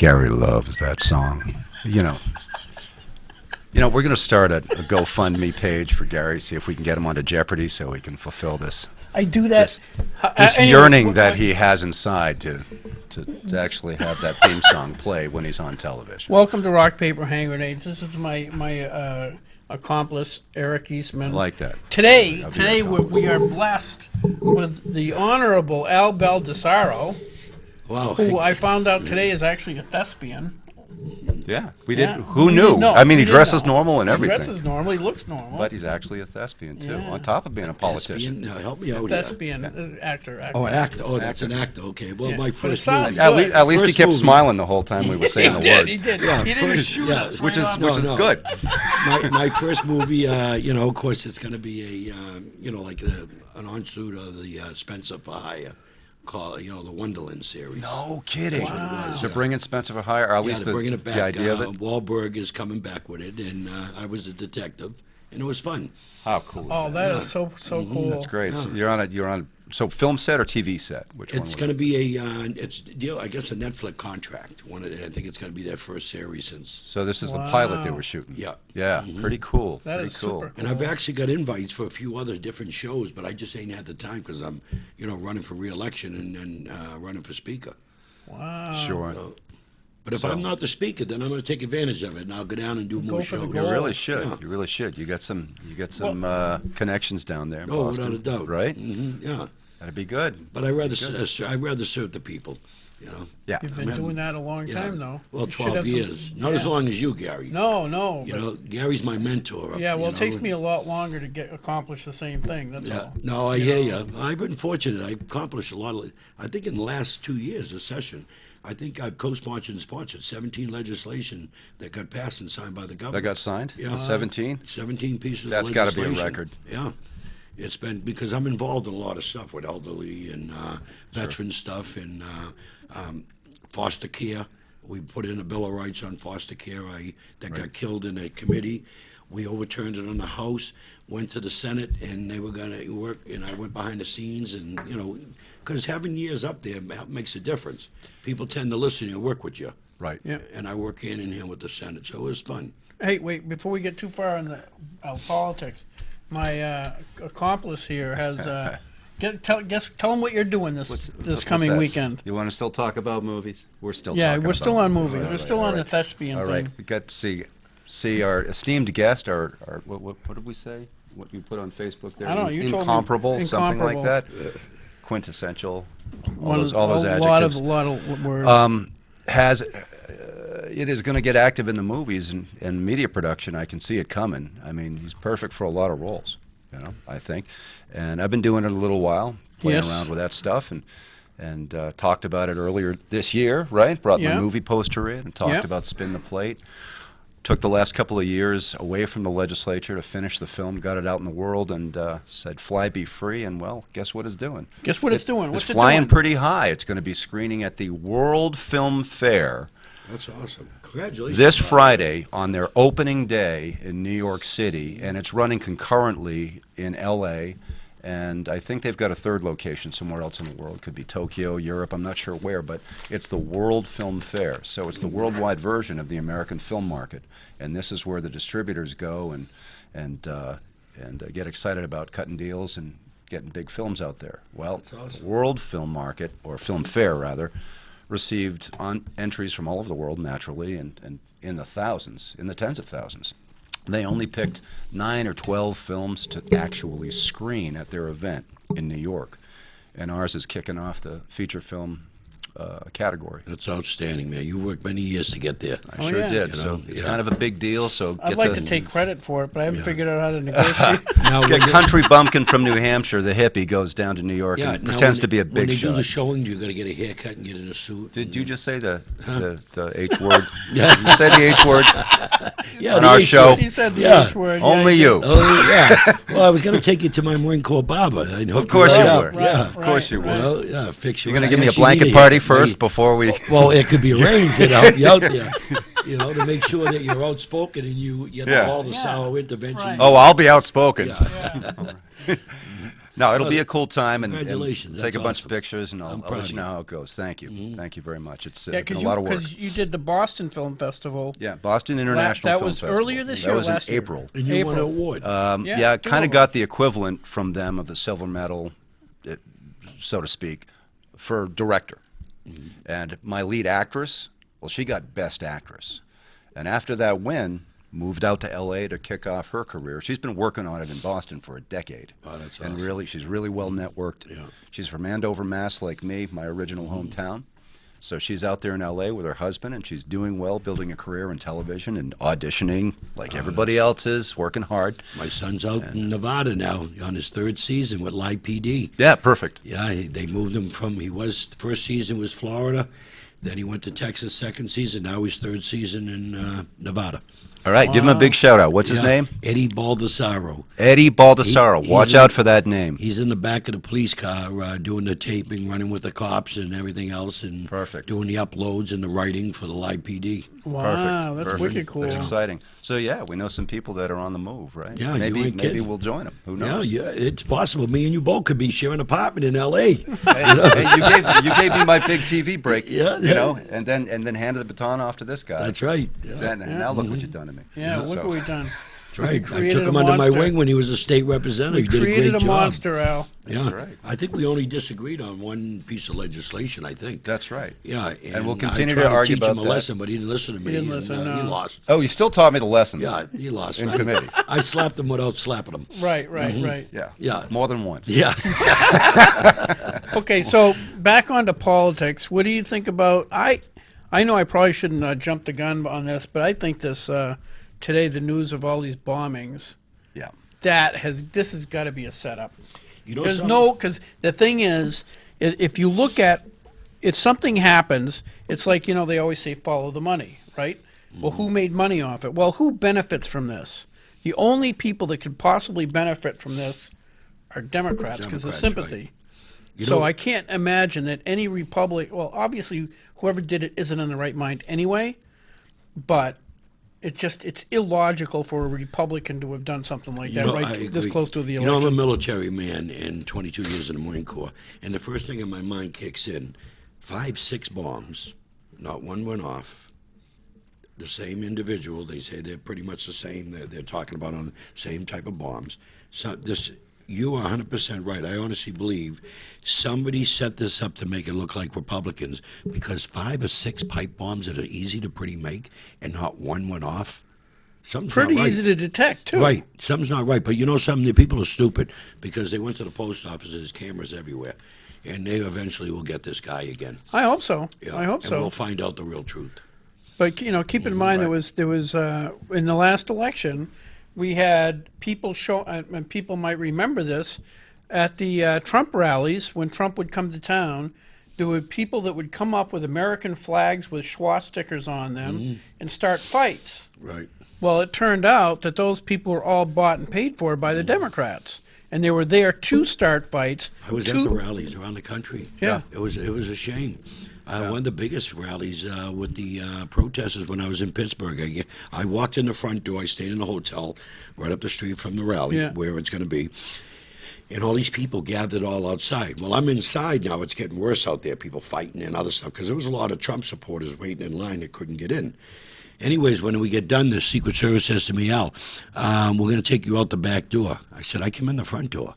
Gary loves that song. We're going to start a GoFundMe page for Gary, see if we can get him onto Jeopardy so he can fulfill this. I do that. This yearning that he has inside to actually have that theme song play when he's on television. Welcome to Rock, Paper, Hand Grenades. This is my accomplice, Eric Eastman. I like that. Today we are blessed with the Honorable Al Baldasaro, who I found out today is actually a thespian. Yeah, we did. Who knew? I mean, he dresses normal and everything. He dresses normal. He looks normal. But he's actually a thespian too, on top of being a politician. Help me out. Thespian, actor. Oh, an actor. Oh, that's an actor. Okay. Well, my first movie. At least he kept smiling the whole time we were saying the word. He did. Yeah, he didn't shoot us. Which is good. My first movie, of course, it's going to be like an onsuit of the Spencer for Hire. Call the Wonderland series. No kidding. Wow. They're bringing Spencer for Hire, or at least they're bringing it back. The idea of it. Wahlberg is coming back with it, and I was a detective, and it was fun. How cool is that? Oh, that is so cool. That's great. Yeah. So you're on. So film set or TV set? It's going to be I guess a Netflix contract. I think it's going to be their first series since. So this is the pilot they were shooting. Yeah. Yeah. Pretty cool. That pretty is cool. super cool. And I've actually got invites for a few other different shows, but I just ain't had the time because I'm, running for re-election and running for speaker. Wow. Sure. But if I'm not the speaker, then I'm going to take advantage of it, and I'll go down and do more shows. You really should. Yeah. You really should. You got some connections down there in Oh, Boston, without a doubt. right? Mm-hmm. Yeah. That'd be good. But I'd rather serve the people. Yeah. You've been doing that a long time, though. Well, You should have 12 some- years. Not as long as you, Gary. No. Gary's my mentor. Yeah, well, it takes me a lot longer to accomplish the same thing. That's all. No, I hear you. I've been fortunate. I've accomplished a lot. I think in the last 2 years, a session, I think I've co-sponsored and sponsored 17 legislation that got passed and signed by the government. That got signed? Yeah. 17? 17 pieces That's of gotta be a legislation. record. Yeah. It's been because I'm involved in a lot of stuff with elderly and veteran stuff and foster care. We put in a Bill of Rights on foster care that got killed in a committee. We overturned it on the House, went to the Senate, and they were going to work, and I went behind the scenes, and, because having years up there makes a difference. People tend to listen and work with you. Right. Yeah. And I work hand in hand with the Senate, so it was fun. Hey, wait, before we get too far in the politics, my accomplice here has... tell him what you're doing this coming weekend. You want to still talk about movies? We're still Yeah, talking we're still about on movies. All We're right, still all on the right. thespian All thing. right, we got to see our esteemed guest, our what did we say? What you put on Facebook there? I don't know. You told me incomparable, something like incomparable. that. Quintessential. All those a adjectives. lot of words. It is going to get active in the movies and media production. I can see it coming. I mean, he's perfect for a lot of roles, I think. And I've been doing it a little while, playing around with that stuff, and talked about it earlier this year, right? Brought my movie poster in and talked about Spin the Plate. Took the last couple of years away from the legislature to finish the film, got it out in the world, and said, "Fly, be free." And well, guess what it's doing? Guess what it's doing? What's It's it flying doing? pretty high. It's going to be screening at the World Film Fair That's awesome. Congratulations. this Friday on their opening day in New York City, and it's running concurrently in L.A., and I think they've got a third location somewhere else in the world. Could be Tokyo, Europe, I'm not sure where, but it's the World Film Fair. So it's the worldwide version of the American film market, and this is where the distributors go and get excited about cutting deals and getting big films out there. Well, That's awesome. World Film Market, or Film Fair rather, received entries from all over the world naturally, and in the thousands, in the tens of thousands. They only picked 9 or 12 films to actually screen at their event in New York, and ours is kicking off the feature film category. That's outstanding, man. You worked many years to get there. I sure did. You So know, it's yeah. kind of a big deal. So I'd like to take credit for it, but I haven't Yeah. figured out how to negotiate. Now, Get Country Bumpkin from New Hampshire, the hippie, goes down to New York and now pretends when to be a when big they shot. do the showing, you got to get a haircut and get in a suit. Did you just say the H word? Yeah. You said the H word Yeah, on the our H show. word. He said the Yeah. H word. Only he you. Oh yeah. Well, I was going to take you to my Marine Corps barber. Of course you were. Yeah. Of course you were. Well, yeah, fix you. You're going to I give me a actually blanket need party haircut. first before we... Well, it could be arranged to help you out there. To make sure that you're outspoken and you get Yeah. all the sour intervention. Right. Oh, I'll be outspoken. Yeah. No, it'll be a cool time, and Congratulations. take That's a bunch of awesome. pictures, and I'll I'm let proud you of know you. how it goes. Thank you. Thank you very much. It's Yeah, been a lot of work. because you did the Boston Film Festival. Yeah, Boston International that Film was Festival. earlier this That year or was last in year? April. And you won an April. award. Yeah, two kind of of got them. the equivalent from them of the silver medal, so to speak, for director. And my lead actress, well, she got Best Actress. And after that win, moved out to L.A. to kick off her career. She's been working on it in Boston for a decade. Oh, that's and awesome. really, she's really well networked. Yeah. She's from Andover, Mass, like me, my original hometown. So she's out there in L.A. with her husband, and she's doing well, building a career in television and auditioning like everybody else is, working hard. My son's out in Nevada now on his 3rd season with Live PD. Yeah, perfect. Yeah, they moved him from, first season was Florida, then he went to Texas 2nd season, now his 3rd season in Nevada. All right, give him a big shout out. What's his Yeah, name? Eddie Baldasaro. Eddie Baldasaro. He's Watch in- out for that name. He's in the back of the police car doing the taping, running with the cops and everything else, and Perfect. doing the uploads and the writing for the Live PD. Wow, Perfect. that's Perfect. wicked cool. That's exciting. So yeah, we know some people that are on the move, right? Yeah, you maybe ain't maybe kidding. we'll join them. Who Yeah, knows? yeah, it's possible. Me and you both could be sharing an apartment in L.A. Hey, you gave me my big TV break. Yeah, you yeah. know, and then handed the baton off to this guy. That's right. Yeah. And now look what you've done to me. Yeah, look So- what we've done. That's right. I created took a him under my monster. wing when he was a state representative. We He did a created great a job. monster, Al. Yeah, That's right. I think we only disagreed on one piece of legislation. I think. That's right. Yeah, And we'll I continue tried to argue teach him about a that. lesson, but he didn't listen to me. didn't and, listen, He no. lost. Oh, you still taught me the lesson. Yeah, he lost In committee. I slapped him without slapping him. Right. Yeah. Yeah. More than once. Yeah. Okay, so back onto politics. What do you think about? I know I probably shouldn't jump the gun on this, but I think this today, the news of all these bombings, Yeah. this has got to be a setup. You know There's something? because the thing is, if you look at, if something happens, it's like, they always say follow the money, right? Well, who made money off it? Well, who benefits from this? The only people that could possibly benefit from this are Democrats because of Democrats, sympathy. You So know- I can't imagine that any well, obviously whoever did it isn't in the right mind anyway, but it's illogical for a Republican to have done something like that I this agree. close to the You know, I'm election. a military man and 22 years in the Marine Corps, and the first thing in my mind kicks in, 5, 6 bombs, not one went off. The same individual, they say they're pretty much the same, they're talking about on the same type of bombs. So you are 100% right. I honestly believe somebody set this up to make it look like Republicans because 5 or 6 pipe bombs that are easy to pretty make and not one went off. Something's Pretty not right. easy to detect too. Right. Something's not right. But you know something? The people are stupid because they went to the post office. There's cameras everywhere. And they eventually will get this guy again. I hope so. Yeah. I hope and so. we'll find out the real truth. But keep in mind there was in the last election, we had people show, and people might remember this, at the Trump rallies when Trump would come to town. There were people that would come up with American flags with Schwa stickers on them and start fights. Right. Well, it turned out that those people were all bought and paid for by the Democrats, and they were there to start fights. I was at the rallies around the country. Yeah. It was a shame. One of the biggest rallies with the protesters when I was in Pittsburgh. I walked in the front door. I stayed in a hotel right up the street from the rally where it's going to be. And all these people gathered all outside. Well, I'm inside now. It's getting worse out there, people fighting and other stuff, because there was a lot of Trump supporters waiting in line that couldn't get in. Anyways, when we get done, the Secret Service says to me, Al, we're going to take you out the back door. I said, I come in the front door.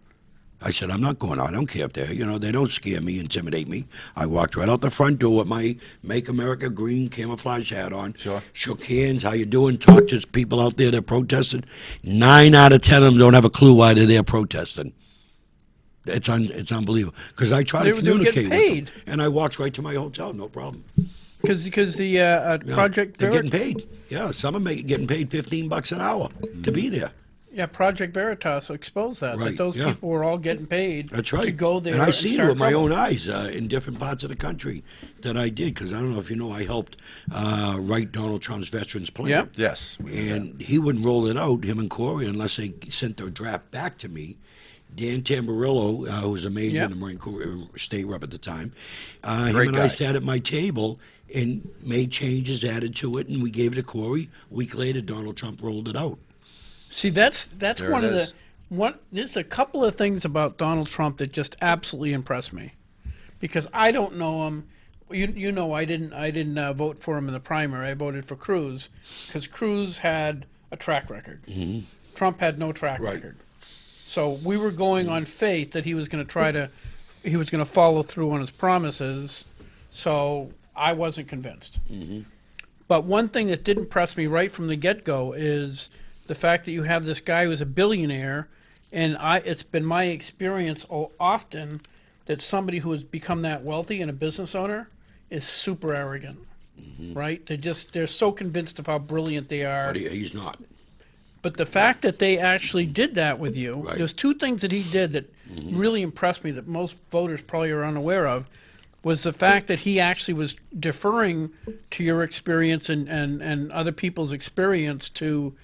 I said, I'm not going out. I don't care if they don't scare me, intimidate me. I walked right out the front door with my Make America Green camouflage hat on. Sure. Shook hands. How you doing? Talked to people out there that protested. 9 out of 10 of them don't have a clue why they're there protesting. It's unbelievable. Because I try to They were getting communicate with paid. them. And I walked right to my hotel, no problem. Because the Project They're getting Veritas, paid. Yeah, some are getting paid $15 an hour to be there. Project Veritas exposed that Right, those yeah. people were all getting paid That's right. to go there and I and seen it start with my trouble. own eyes in different parts of the country that I did. Because I don't know if you know, I helped write Donald Trump's Veterans Plan. Yeah. Yes. And he wouldn't roll it out, him and Corey, unless they sent their draft back to me. Dan Tamburillo, who was a major in the Marine Corps state rep at the time, him Great and guy. I sat at my table and made changes, added to it, and we gave it to Corey. A week later, Donald Trump rolled it out. See, that's There one it of is. There's a couple of things about Donald Trump that just absolutely impress me, because I don't know him. You know, I didn't vote for him in the primary. I voted for Cruz because Cruz had a track record. Trump had no track record. So we were going on faith that he was going to follow through on his promises. So I wasn't convinced. But one thing that did impress me right from the get-go is the fact that you have this guy who's a billionaire, and it's been my experience often that somebody who has become that wealthy and a business owner is super arrogant, right? They're so convinced of how brilliant they are. But he's not. But the fact that they actually did that with you, there's two things that he did that really impressed me that most voters probably are unaware of, was the fact that he actually was deferring to your experience and other people's experience to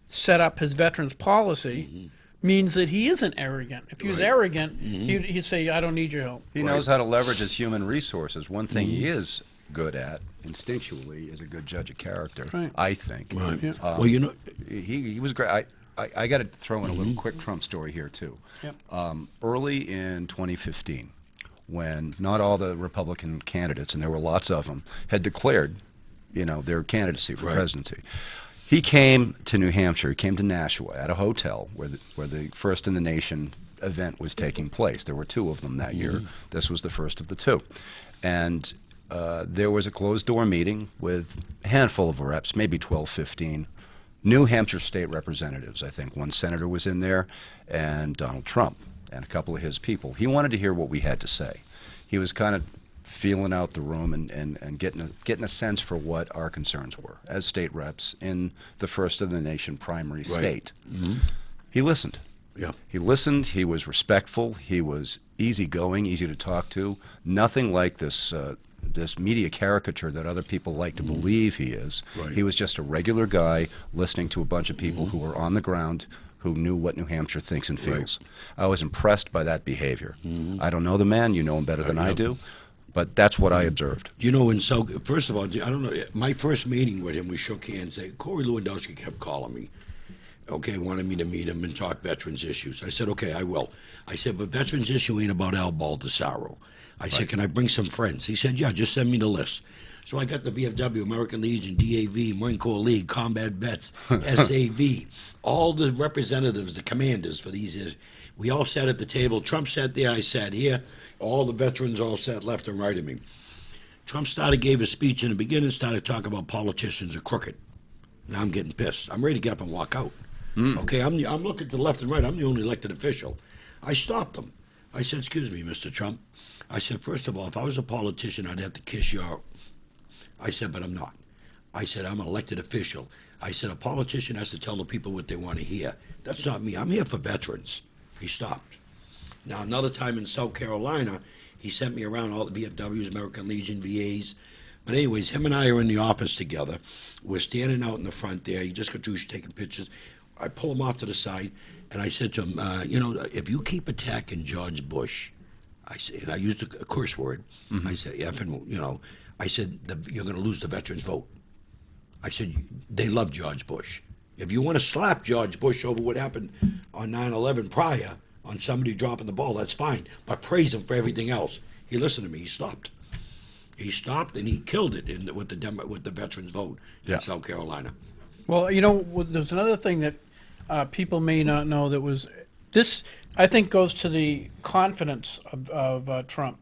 set up his veterans policy. Means that he isn't arrogant. If he was arrogant, he'd say, I don't need your help. He knows how to leverage his human resources. One thing he is good at, instinctually, is a good judge of character, I think. Right. Yeah. Well, you know, he was great. I got to throw in a little quick Trump story here, too. Early in 2015, when not all the Republican candidates, and there were lots of them, had declared, their candidacy for presidency, he came to New Hampshire. He came to Nashua at a hotel where the first in the nation event was taking place. There were two of them that year. This was the first of the two. And there was a closed-door meeting with a handful of reps, maybe 12, 15, New Hampshire state representatives. I think one senator was in there, and Donald Trump and a couple of his people. He wanted to hear what we had to say. He was kind of feeling out the room and getting a sense for what our concerns were as state reps in the first of the nation primary state. He listened. He listened. He was respectful. He was easygoing, easy to talk to. Nothing like this media caricature that other people like to believe he is. He was just a regular guy listening to a bunch of people who were on the ground, who knew what New Hampshire thinks and feels. I was impressed by that behavior. I don't know the man. You know him better than I do. But that's what I observed. You know, and so, first of all, I don't know, my first meeting with him, we shook hands. Corey Lewandowski kept calling me, wanted me to meet him and talk veterans issues. I said, okay, I will. I said, but veterans issue ain't about Baldasaro. I said, can I bring some friends? He said, yeah, just send me the list. So I got the VFW, American Legion, DAV, Marine Corps League, Combat Vets, SAV, all the representatives, the commanders for these. We all sat at the table. Trump sat there, I sat here. All the veterans all sat left and right of me. Trump gave a speech in the beginning, started talking about politicians are crooked. Now I'm getting pissed. I'm ready to get up and walk out. Okay, I'm looking to the left and right. I'm the only elected official. I stopped him. I said, excuse me, Mr. Trump. I said, first of all, if I was a politician, I'd have to kiss your... I said, but I'm not. I said, I'm an elected official. I said, a politician has to tell the people what they want to hear. That's not me. I'm here for veterans. He stopped. Now, another time in South Carolina, he sent me around all the VFWs, American Legion, VAs. But anyways, him and I are in the office together. We're standing out in the front there. He just got through taking pictures. I pull him off to the side, and I said to him, if you keep attacking George Bush, I said, and I used a curse word. I said, I said, you're going to lose the veterans vote. I said, they love George Bush. If you want to slap George Bush over what happened on 9/11 prior, on somebody dropping the ball, that's fine. But praise him for everything else. He listened to me. He stopped. He stopped, and he killed it with the veterans vote in South Carolina. Well, there's another thing that people may not know that was this. I think goes to the confidence of Trump.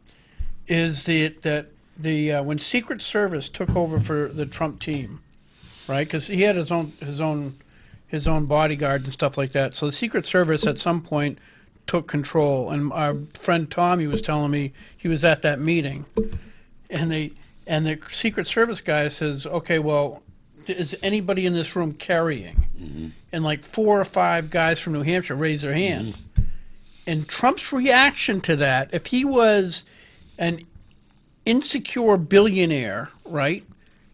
Is that when Secret Service took over for the Trump team, right? Because he had his own bodyguards and stuff like that. So the Secret Service at some point took control, and our friend Tommy was telling me he was at that meeting, and the Secret Service guy says, okay, well, is anybody in this room carrying? And like 4 or 5 guys from New Hampshire raised their hand. And Trump's reaction to that, if he was an insecure billionaire, right,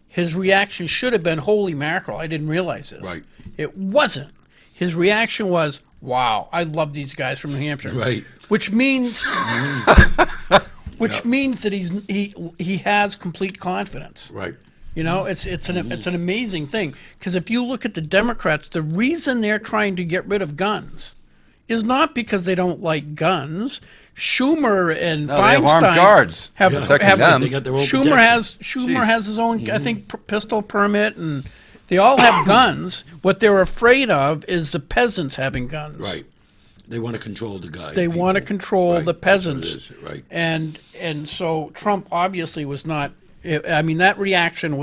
his reaction should have been, holy mackerel, I didn't realize this. Right. It wasn't. His reaction was, wow, I love these guys from New Hampshire. Right. Which means means that he has complete confidence. Right. It's an amazing thing, because if you look at the Democrats, the reason they're trying to get rid of guns is not because they don't like guns. Schumer and No, they have Feinstein armed guards protecting them. They got their own Schumer protection. has his own, I think, pistol permit, and they all have guns. What they're afraid of is the peasants having guns. Right. They want to control the guy. They want to control Right, the that's what it peasants. is, right. And so Trump obviously was not. I mean, that reaction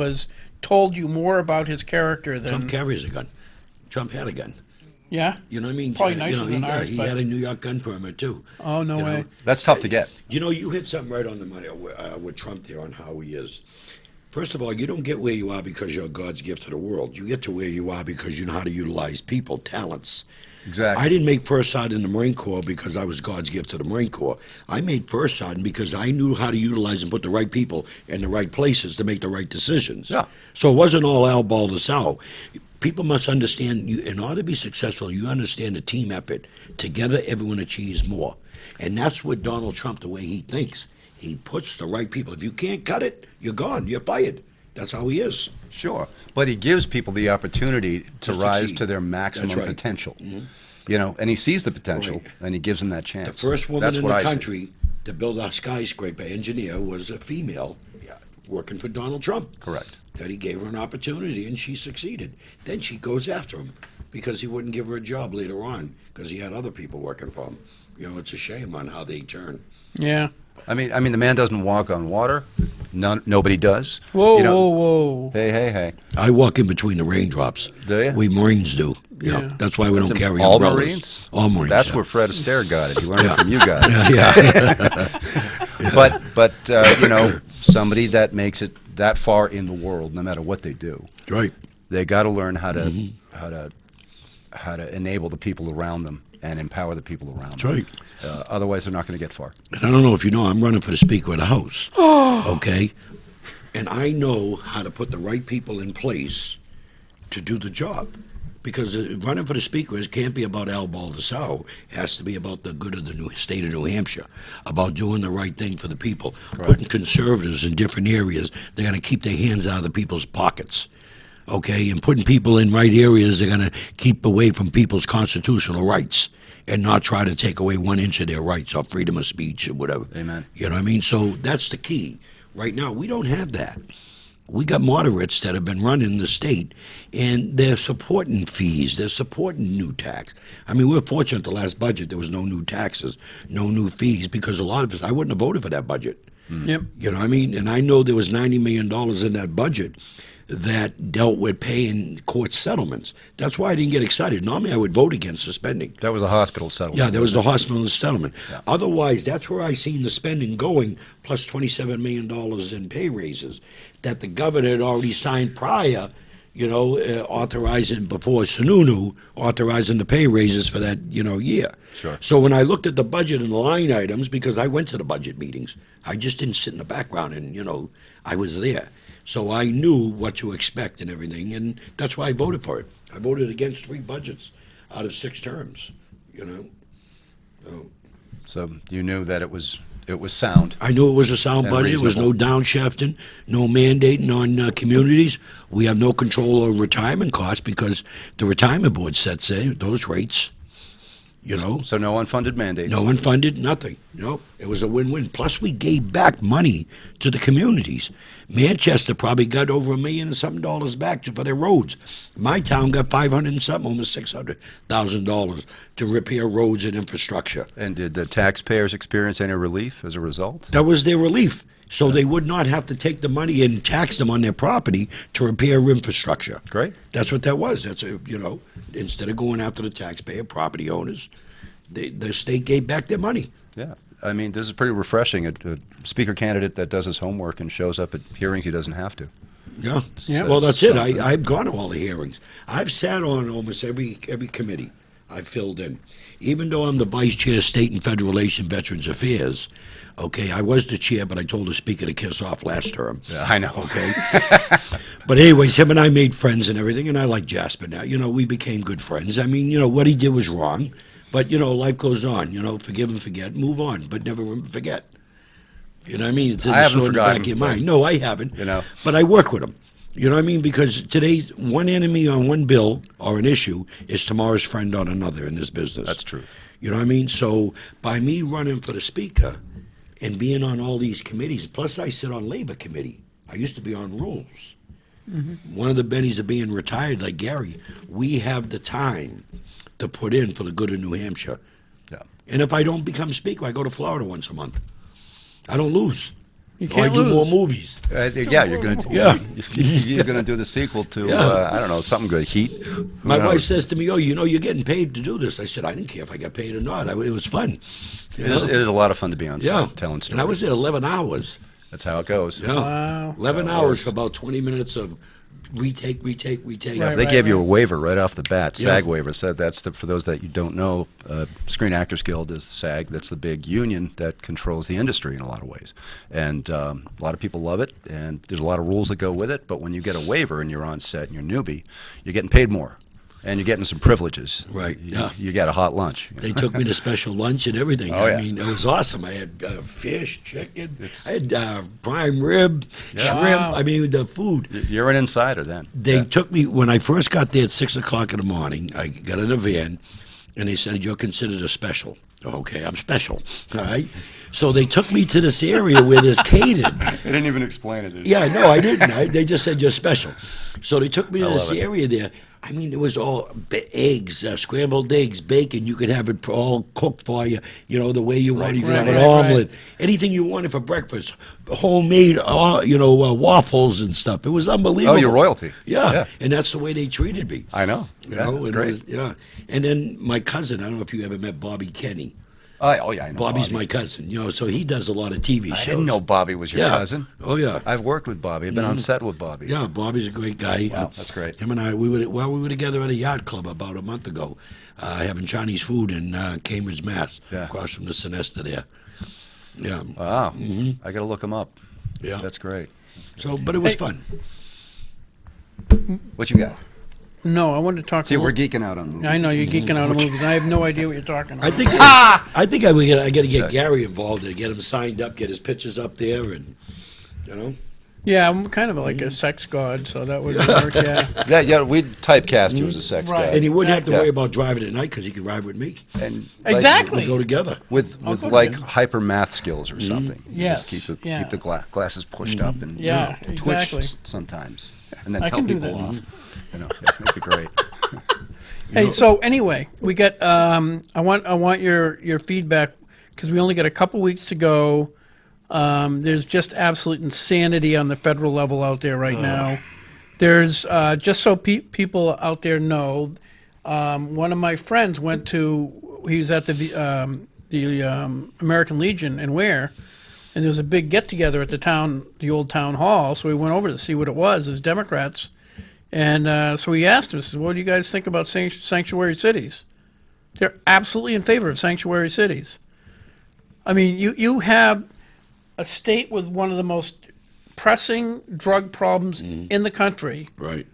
told you more about his character than. Trump carries a gun. Trump had a gun. Yeah. You know what I mean? Probably nicer than ours, he but- had a New York gun permit too. Oh, no You way. know? That's tough to get. You know, you hit something right on the money with Trump there on how he is. First of all, you don't get where you are because you're God's gift to the world. You get to where you are because you know how to utilize people, talents. Exactly. I didn't make First Sergeant in the Marine Corps because I was God's gift to the Marine Corps. I made First Sergeant because I knew how to utilize and put the right people in the right places to make the right decisions. Yeah. So it wasn't all Al Baldasaro. People must understand, in order to be successful, you understand the team effort. Together, everyone achieves more. And that's what Donald Trump, the way he thinks. He puts the right people. If you can't cut it, you're gone. You're fired. That's how he is. Sure, but he gives people the opportunity to To rise succeed. to their maximum That's right. potential. You know, and he sees the potential, Right. and he gives them that chance. The first woman That's in what the I see. country to build a skyscraper engineer was a female working for Donald Trump. Correct. That he gave her an opportunity, and she succeeded. Then she goes after him because he wouldn't give her a job later on because he had other people working for him. You know, it's a shame on how they turn. Yeah. I mean, the man doesn't walk on water. Nobody does. Whoa, You know- whoa. Hey. I walk in between the raindrops. Do you? We Marines do. Yeah. That's why we don't carry all umbrellas. Marines? All Marines. That's yeah. where Fred Astaire got it. He learned it from you guys. Yeah. But you know, somebody that makes it that far in the world, no matter what they do, Right. they got to learn how to enable the people around them and empower the people around That's them. right. Otherwise, they're not going to get far. And I don't know if you know, I'm running for the Speaker of the House. Okay? And I know how to put the right people in place to do the job. Because running for the Speaker can't be about Al Baldasaro. It has to be about the good of the state of New Hampshire, about doing the right thing for the people, putting conservatives in different areas. They're going to keep their hands out of the people's pockets. Okay? And putting people in right areas, they're going to keep away from people's constitutional rights and not try to take away 1 inch of their rights or freedom of speech or whatever. Amen. You know what I mean? So that's the key. Right now, we don't have that. We got moderates that have been running the state, and they're supporting fees. They're supporting new tax. I mean, we're fortunate the last budget there was no new taxes, no new fees, because a lot of us, I wouldn't have voted for that budget. Yep. You know what I mean? And I know there was $90 million in that budget that dealt with paying court settlements. That's why I didn't get excited. Normally, I would vote against the spending. That was a hospital settlement. Yeah, there was the hospital settlement. Yeah. Otherwise, that's where I seen the spending going, plus $27 million in pay raises that the governor had already signed prior, you know, authorizing before Sununu, authorizing the pay raises for that, you know, year. Sure. So when I looked at the budget and the line items, because I went to the budget meetings, I just didn't sit in the background and, you know, I was there. So I knew what to expect and everything, and that's why I voted for it. I voted against 3 budgets out of 6 terms, you know. So you knew that it was sound. I knew it was a sound And budget. It was no reasonable. downshafting, no mandating on communities. We have no control over retirement costs because the retirement board sets those rates, you know. So no unfunded mandates. No one funded, nothing. No, it was a win-win. Plus, we gave back money to the communities. Manchester probably got over $1 million and something back for their roads. My town got 500 and something, almost $600,000 to repair roads and infrastructure. And did the taxpayers experience any relief as a result? That was their relief. So they would not have to take the money and tax them on their property to repair infrastructure. Great. That's what that was. That's you know, instead of going after the taxpayer, property owners, the state gave back their money. Yeah. I mean, this is pretty refreshing. A speaker candidate that does his homework and shows up at hearings he doesn't have to. Yeah. Yeah. Well, that's it. Something. I've gone to all the hearings. I've sat on almost every committee I've filled in. Even though I'm the vice chair of State and Federal Relations Veterans Affairs, okay, I was the chair, but I told the speaker to kiss off last term. Yeah, I know. Okay. But anyways, him and I made friends and everything, and I like Jasper now. You know, we became good friends. I mean, you know, what he did was wrong, but, you know, life goes on. You know, forgive and forget, move on, but never forget. You know what I mean? It's in I the haven't back of forgotten, your mind. No, I haven't. You know. But I work with him. You know what I mean? Because today's one enemy on one bill or an issue is tomorrow's friend on another in this business. That's truth. You know what I mean? So by me running for the speaker and being on all these committees, plus I sit on labor committee. I used to be on rules. One of the bennies of being retired, like Gary, we have the time to put in for the good of New Hampshire. Yeah. And if I don't become speaker, I go to Florida once a month. I don't lose. You Or I can't do lose. more movies. Yeah, you're going to Yeah. you're going to do the sequel to I don't know, something good, Heat. Who My wife knows? says to me, "Oh, you know, you're getting paid to do this." I said, "I didn't care if I got paid or not. It was fun." You It is know? a lot of fun to be on set Yeah, telling stories. and I was there 11 hours. That's how it goes. Yeah, Wow. 11 That's how it hours works. for about 20 minutes of retake. Right, They gave you a right. waiver right off the bat, Yeah. SAG waiver. So that's for those that you don't know, Screen Actors Guild is SAG. That's the big union that controls the industry in a lot of ways. And a lot of people love it, and there's a lot of rules that go with it. But when you get a waiver and you're on set and you're a newbie, you're getting paid more. And you're getting some privileges. Right, You, yeah. you get a hot lunch. They took me to special lunch and everything. Oh, yeah. I mean, it was awesome. I had fish, chicken, It's- I had prime rib, shrimp. Wow. I mean, the food. You're an insider then. They took me, when I first got there at 6 o'clock in the morning, I got in a van, and they said, "You're considered a special." Okay, I'm special, all right? So they took me to this area where there's catered. They didn't even explain it. Yeah, no, I didn't. They just said, "You're special." So they took me to I this love it. area there. I mean, it was all eggs, scrambled eggs, bacon. You could have it all cooked for you, you know, the way you want. You could have an right, omelet, anything you wanted for breakfast, homemade, waffles and stuff. It was unbelievable. Oh, you're royalty. Yeah. Yeah. And that's the way they treated me. I know. You Yeah, know, that's and it great. was- yeah. And then my cousin, I don't know if you ever met Bobby Kenny. Oh, yeah, I know. Bobby's Bobby. my cousin, you know, so he does a lot of TV I shows. didn't know Bobby was your Yeah. cousin. Oh, yeah. I've worked with Bobby. I've been on set with Bobby. Yeah, Bobby's a great guy. Wow, that's great. Him and I, we were together at a yacht club about a month ago, having Chinese food in Cambridge, Mass, Yeah. across from the Sinesta there. Yeah, Wow. I got to look him up. yeah. That's great. So, but it was Hey. fun. What you got? No, I wanted to talk. See, a we're little- geeking out on movies. I know you're geeking out on movies. I have no idea what you're talking about. I think I got to get Sorry. Gary involved and get him signed up, get his pictures up there, and you know. Yeah, I'm kind of like a sex god, so that would work. Yeah. Yeah, we'd typecast you as a sex Right. guy. And he wouldn't have to Yeah. worry about driving at night because he could ride with me. And like, Exactly. We go together. with I'll go like together. hyper math skills or something. You Yes, just keep the, yeah. keep the glasses pushed up and Yeah, twitch exactly. sometimes, and then I tell can do people that. off. You know, that'd be great. Hey, so anyway, we got. I want your feedback because we only got a couple weeks to go. There's just absolute insanity on the federal level out there right now. There's just so people out there know. One of my friends went to. He was at the American Legion in Ware, and there was a big get together at the old town hall. So we went over to see what it was as Democrats. And so we asked him, "What do you guys think about sanctuary cities?" They're absolutely in favor of sanctuary cities. I mean, you have a state with one of the most pressing drug problems in the country, Right.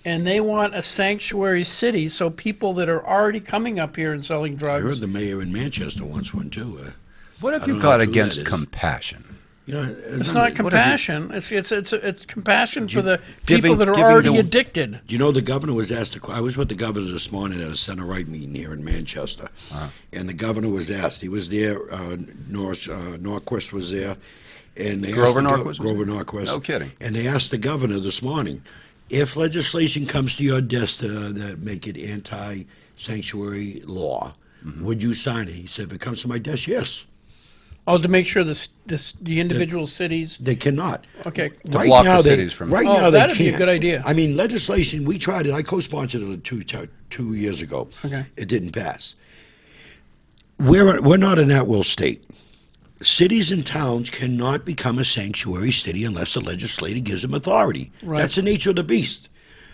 and they want a sanctuary city so people that are already coming up here and selling I drugs. heard the mayor in Manchester wants one too. What have I you don't know got how true against that is. compassion? You know, It's not compassion. It's compassion for the Giving- people that are giving already the- addicted. Do you know the governor was asked to? I was with the governor this morning at a center right meeting here in Manchester, and the governor was asked. He was there. Norquist was there, and they Grover asked the Norquist was Grover there? Norquist. No kidding. And they asked the governor this morning, if legislation comes to your desk that make it anti-sanctuary law, would you sign it? He said, if it comes to my desk, yes. Oh, to make sure the individual cities. They cannot. Okay. To block the they, cities from- right Oh, now they that'd be a can't. good idea. I mean, legislation. We tried it. I co-sponsored it 2 years ago. Okay. It didn't pass. We're not an at-will state. Cities and towns cannot become a sanctuary city unless the legislator gives them authority. Right. That's the nature of the beast.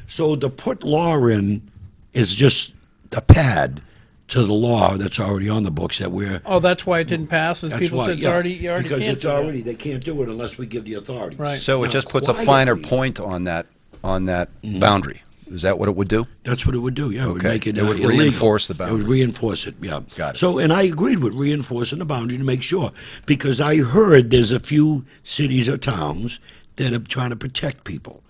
So to put law in is just a pad to the law that's already on the books that we're. Oh, that's why it didn't pass. Is That's people why, said it's yeah, already you already because can't it's do that. already they can't do it unless we give the authority. Right. So it Now, just puts a finer quietly- point on that boundary. Is that what it would do? That's what it would do. Yeah, it would Okay. make it. It would illegal. reinforce the It boundary. would reinforce it. Yeah. Got it. So, and I agreed with reinforcing the boundary to make sure, because I heard there's a few cities or towns that are trying to protect people.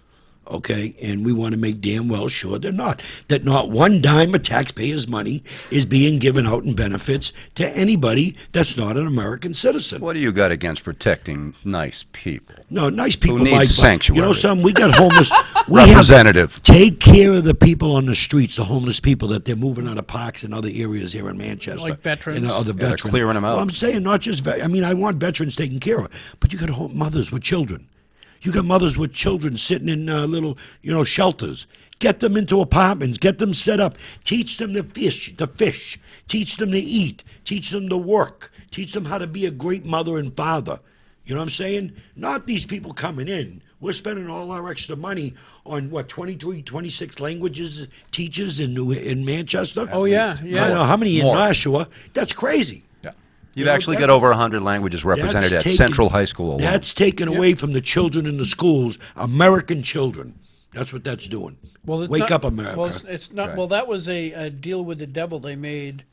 okay? And we want to make damn well sure that not one dime of taxpayers' money is being given out in benefits to anybody that's not an American citizen. What do you got against protecting nice people? No, nice people Who need like sanctuary? You know, some we got homeless. Representative. Take care of the people on the streets, the homeless people that they're moving out of parks and other areas here in Manchester, Like veterans. and other they're veterans. clearing them out. Well, I'm saying not just. I mean, I want veterans taken care of, but you got mothers with children. You got mothers with children sitting in little, shelters. Get them into apartments. Get them set up. Teach them to fish. Teach them to eat. Teach them to work. Teach them how to be a great mother and father. You know what I'm saying? Not these people coming in. We're spending all our extra money on, 23, 26 languages teachers in Manchester? Oh, yeah, I yeah. don't know how many in More. Nashua. That's crazy. Yeah. You You've know, actually that- got over 100 languages represented at Central High School alone. That's taken away from the children in the schools, American children. That's what that's doing. Well, Wake up, America. Well, it's not. Right. Well, that was a deal with the devil they made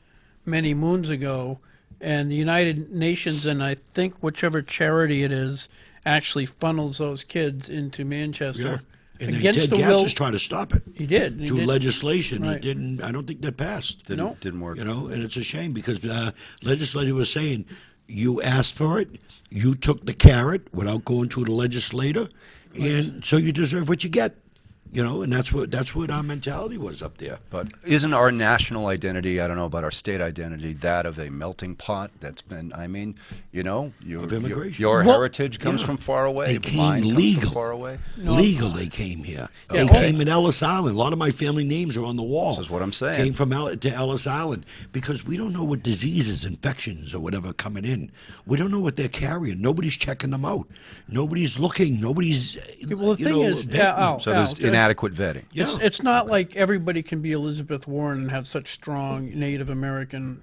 many moons ago, and the United Nations and I think whichever charity it is actually funnels those kids into Manchester And against the Ted will. Gatzis tried to stop it He did. He through did. legislation. Right. It didn't. I don't think that passed. Didn't work. And it's a shame because legislator was saying, you asked for it, you took the carrot without going to the legislator, and so you deserve what you get. And that's what our mentality was up there. But isn't our national identity, I don't know about our state identity, that of a melting pot that's been, Of immigration. your Well, heritage comes yeah. from far away. They came Mine comes legal. from far away. Legal, they came here. Yeah, They oh. came in Ellis Island. A lot of my family names are on the wall. This is what I'm saying. Came from to Ellis Island because we don't know what diseases, infections, or whatever are coming in. We don't know what they're carrying. Nobody's checking them out. Nobody's looking. Nobody's. Well, the thing is, vetting Al, them. So there's inadequate vetting. Yeah. It's not like everybody can be Elizabeth Warren and have such strong Native American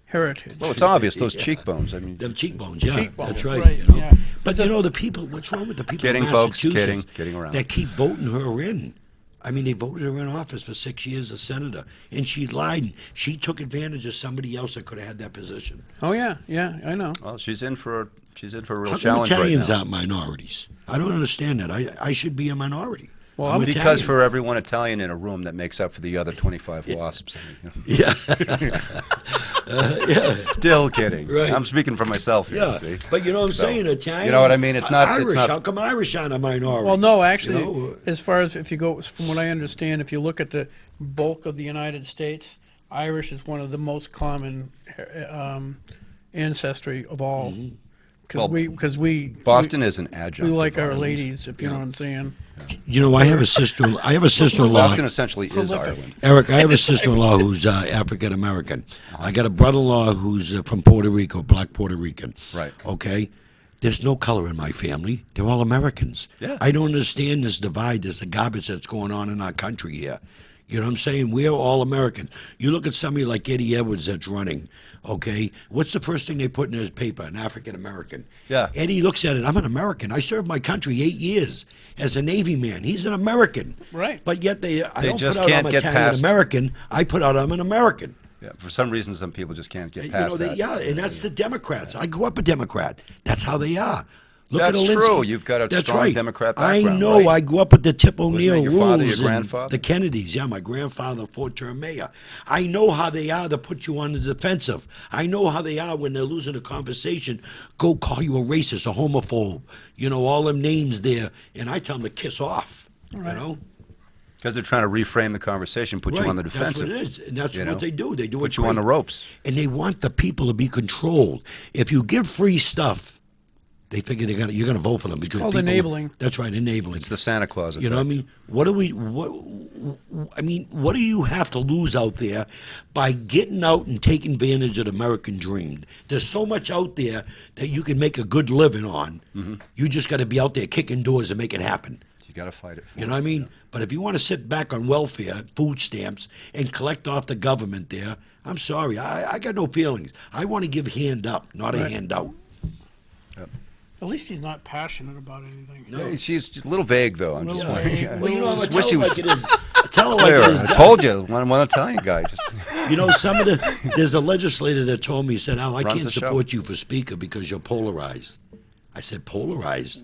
heritage. Well, it's obvious, those cheekbones. I mean, Them cheekbones, yeah, Cheekbones, that's right. right, yeah. But the people. What's wrong with the people? Kidding, in folks, Massachusetts kidding around. That keep voting her in. I mean, they voted her in office for 6 years as senator, and she lied. She took advantage of somebody else that could have had that position. Oh yeah, I know. well, she's in for a real How come challenge Italians right now. aren't minorities? I don't understand that. I should be a minority. Well, I'm Because Italian. for every one Italian in a room, that makes up for the other 25 wasps. Yeah. Still kidding. Right. I'm speaking for myself here. Yeah, See? but you know what I'm So, saying, Italian. you know what I mean? It's not- Irish. it's not- How come Irish aren't a minority? Well, no, actually, You know, as far as if you go, from what I understand, if you look at the bulk of the United States, Irish is one of the most common ancestry of all. Well, Because we Boston is an adjunct. we like of our Ireland. ladies, if you know what I'm saying. You know, I have a sister. I have a sister-in-law. Boston essentially is Prolific. Ireland. Eric, I have a sister-in-law who's African American. I got a brother-in-law who's from Puerto Rico, black Puerto Rican. Right. Okay. There's no color in my family. They're all Americans. Yeah. I don't understand this divide, this the garbage that's going on in our country here. You know what I'm saying? We're all American. You look at somebody like Eddie Edwards that's running, okay? What's the first thing they put in his paper? An African American. Yeah. Eddie looks at it. I'm an American. I served my country 8 years as a Navy man. He's an American. Right. But yet I don't just put out can't I'm get Italian past- American. I put out I'm an American. Yeah, for some reason, some people just can't get You past know, that. yeah, and that's the Democrats. I grew up a Democrat. That's how they are. Look That's at Alinsky. true. You've got a That's strong right. Democrat I background, know. right? I grew up with the Tip Wasn't O'Neill it your father, your rules and grandfather? the Kennedys. Yeah, my grandfather, four-term mayor. I know how they are to put you on the defensive. I know how they are when they're losing a conversation. Go call you a racist, a homophobe. You know, all them names there. And I tell them to kiss off. Right. You know? Because they're trying to reframe the conversation, put you Right, on the defensive. That's what it is. And that's you what know? they do. They do Put it you on the great. ropes. And they want the people to be controlled. If you give free stuff, they figure you're gonna vote for them because called people, enabling. That's right, enabling. It's the Santa Claus effect. You know what I mean? What do you have to lose out there by getting out and taking advantage of the American dream? There's so much out there that you can make a good living on. Mm-hmm. You just got to be out there kicking doors and make it happen. You got to fight it for You know what I mean? But if you want to sit back on welfare, food stamps, and collect off the government there, I'm sorry. I got no feelings. I want to give hand up, not a handout. At least he's not passionate about anything. Hey, she's just a little vague, though. I'm just, Little vague. Well, you know, just I wish tell he it was like it is. Tell it like clearer. it is. I told you, one Italian guy. Just You know, there's a legislator that told me, he said, Al, I Runs can't the show. support you for speaker because you're polarized. I said polarized.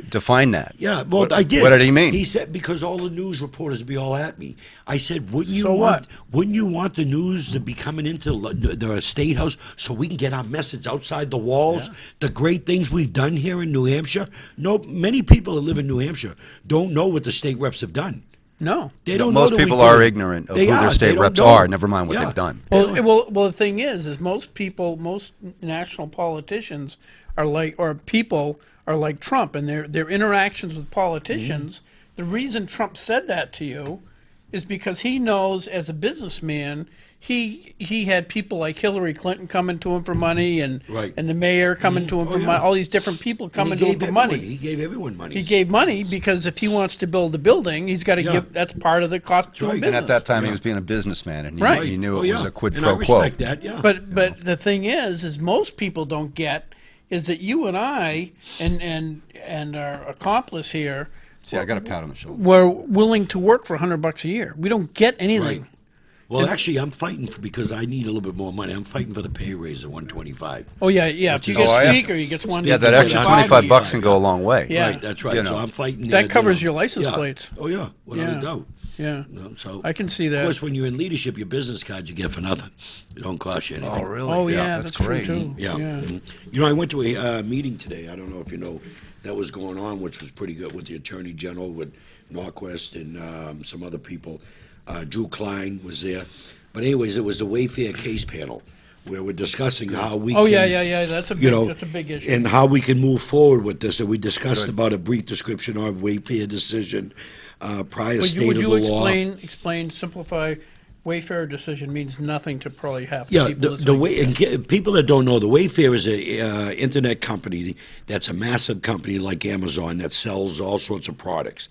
Define that. Yeah, well, I did. What did he mean? He said because all the news reporters would be all at me. I said, wouldn't you So want? what? Wouldn't you want the news to be coming into the state house so we can get our message outside the walls? Yeah. The great things we've done here in New Hampshire. No, many people that live in New Hampshire don't know what the state reps have done. No. They don't. Most know that people we did are it. ignorant of They who are. their They state don't reps know. are. Never mind what Yeah. they've done. Well, the thing is most people, most national politicians are like, or people are like Trump, and their interactions with politicians. The reason Trump said that to you is because he knows, as a businessman, he had people like Hillary Clinton coming to him for money, and Right. and the mayor coming to him for money. All these different people coming to him for money. He gave everyone money. He gave money because if he wants to build a building, he's got to give. That's part of the cost of doing right. business. And at that time, Yeah. he was being a businessman, and Right. he knew Oh, it yeah. was a quid and pro I quo. respect that. Yeah. But the thing is most people don't get is that you and I and our accomplice here See, I got a pat on the shoulder. were willing to work for $100 a year. We don't get anything. Right. Well, actually, I'm fighting because I need a little bit more money. I'm fighting for the pay raise of 125. Oh yeah. If you get Oh, yeah. Speaker, he gets one. Yeah, that extra Yeah. 25 bucks can Yeah. go a long way. Yeah. Right, that's right. You So know. I'm fighting. That covers you know, your license yeah. plates. Oh yeah, without Yeah. a doubt. Yeah. You know, so I can see Of that. course, when you're in leadership, your business cards you get for nothing. They don't cost you anything. Oh, really? Oh yeah, that's great. true too. Yeah. Yeah. You know, I went to a meeting today. I don't know if you know that was going on, which was pretty good with the Attorney General, with Norquist and some other people. Drew Klein was there. But anyways, it was the Wayfair case panel where we're discussing how we Oh can, yeah. That's a big, you know, that's a big issue. and how we can move forward with this. And we discussed about a brief description of Wayfair decision, prior would state you of the law. explain, simplify? Wayfair decision means nothing to probably half the Yeah, people. the listening. way and people that don't know, the Wayfair is a internet company that's a massive company like Amazon that sells all sorts of products.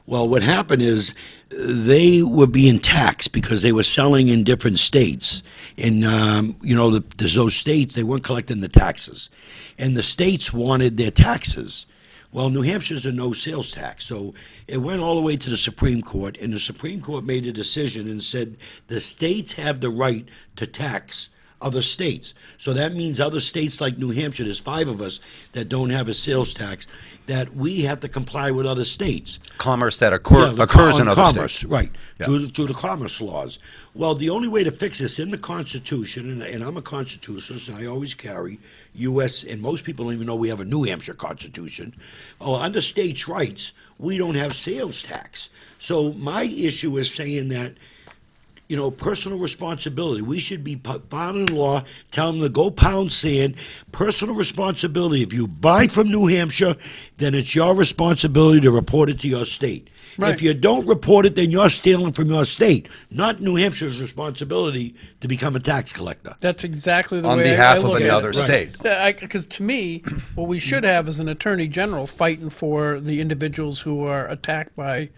Well, what happened is they were being taxed because they were selling in different states, and there's those states they weren't collecting the taxes, and the states wanted their taxes. Well, New Hampshire's a no sales tax, so it went all the way to the Supreme Court, and the Supreme Court made a decision and said the states have the right to tax other states. So that means other states like New Hampshire, there's 5 of us that don't have a sales tax, that we have to comply with other states. Commerce that Yeah, the occurs in other commerce, states. right, Yeah. through the commerce laws. Well, the only way to fix this in the Constitution, and I'm a constitutionalist, and I always carry U.S., and most people don't even know we have a New Hampshire Constitution. Oh, under states' rights, we don't have sales tax. So my issue is saying that, personal responsibility. We should be following law, tell them to go pound sand. Personal responsibility. If you buy from New Hampshire, then it's your responsibility to report it to your state. Right. If you don't report it, then you're stealing from your state. Not New Hampshire's responsibility to become a tax collector. That's exactly the On way behalf I of look at another it. state. Because to me, what we should have is an attorney general fighting for the individuals who are attacked by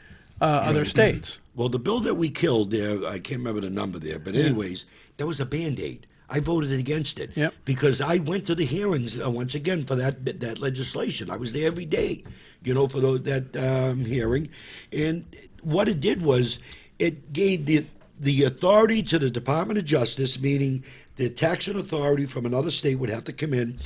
other states. Well, the bill that we killed there, I can't remember the number there, but anyways, that was a Band-Aid. I voted against it Yep. because I went to the hearings once again for that legislation. I was there every day, for that hearing, and what it did was it gave the authority to the Department of Justice, meaning the taxing authority from another state would have to come in,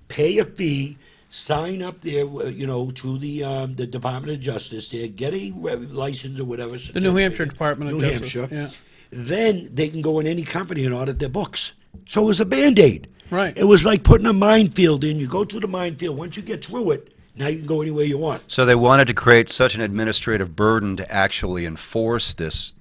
pay a fee, sign up there, through the Department of Justice there, get a license or whatever. The New Hampshire Department of New Justice. Hampshire. Yeah. Then they can go in any company and audit their books. So it was a Band-Aid. Right. It was like putting a minefield in. You go through the minefield. Once you get through it, now you can go anywhere you want. So they wanted to create such an administrative burden to actually enforce this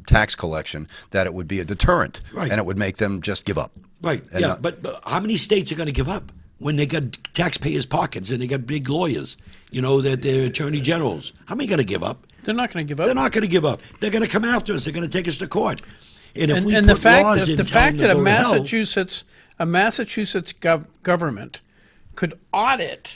tax collection that it would be a deterrent, Right. and it would make them just give up. Right, And yeah. not- But how many states are going to give up when they got taxpayers' pockets and they got big lawyers, that they're attorney generals? How many going to give up? They're not going to give up. They're not going to give up. They're going to come after us. They're going to take us to court. And if we and put the fact laws that in the telling fact them that to a go to hell- Massachusetts government could audit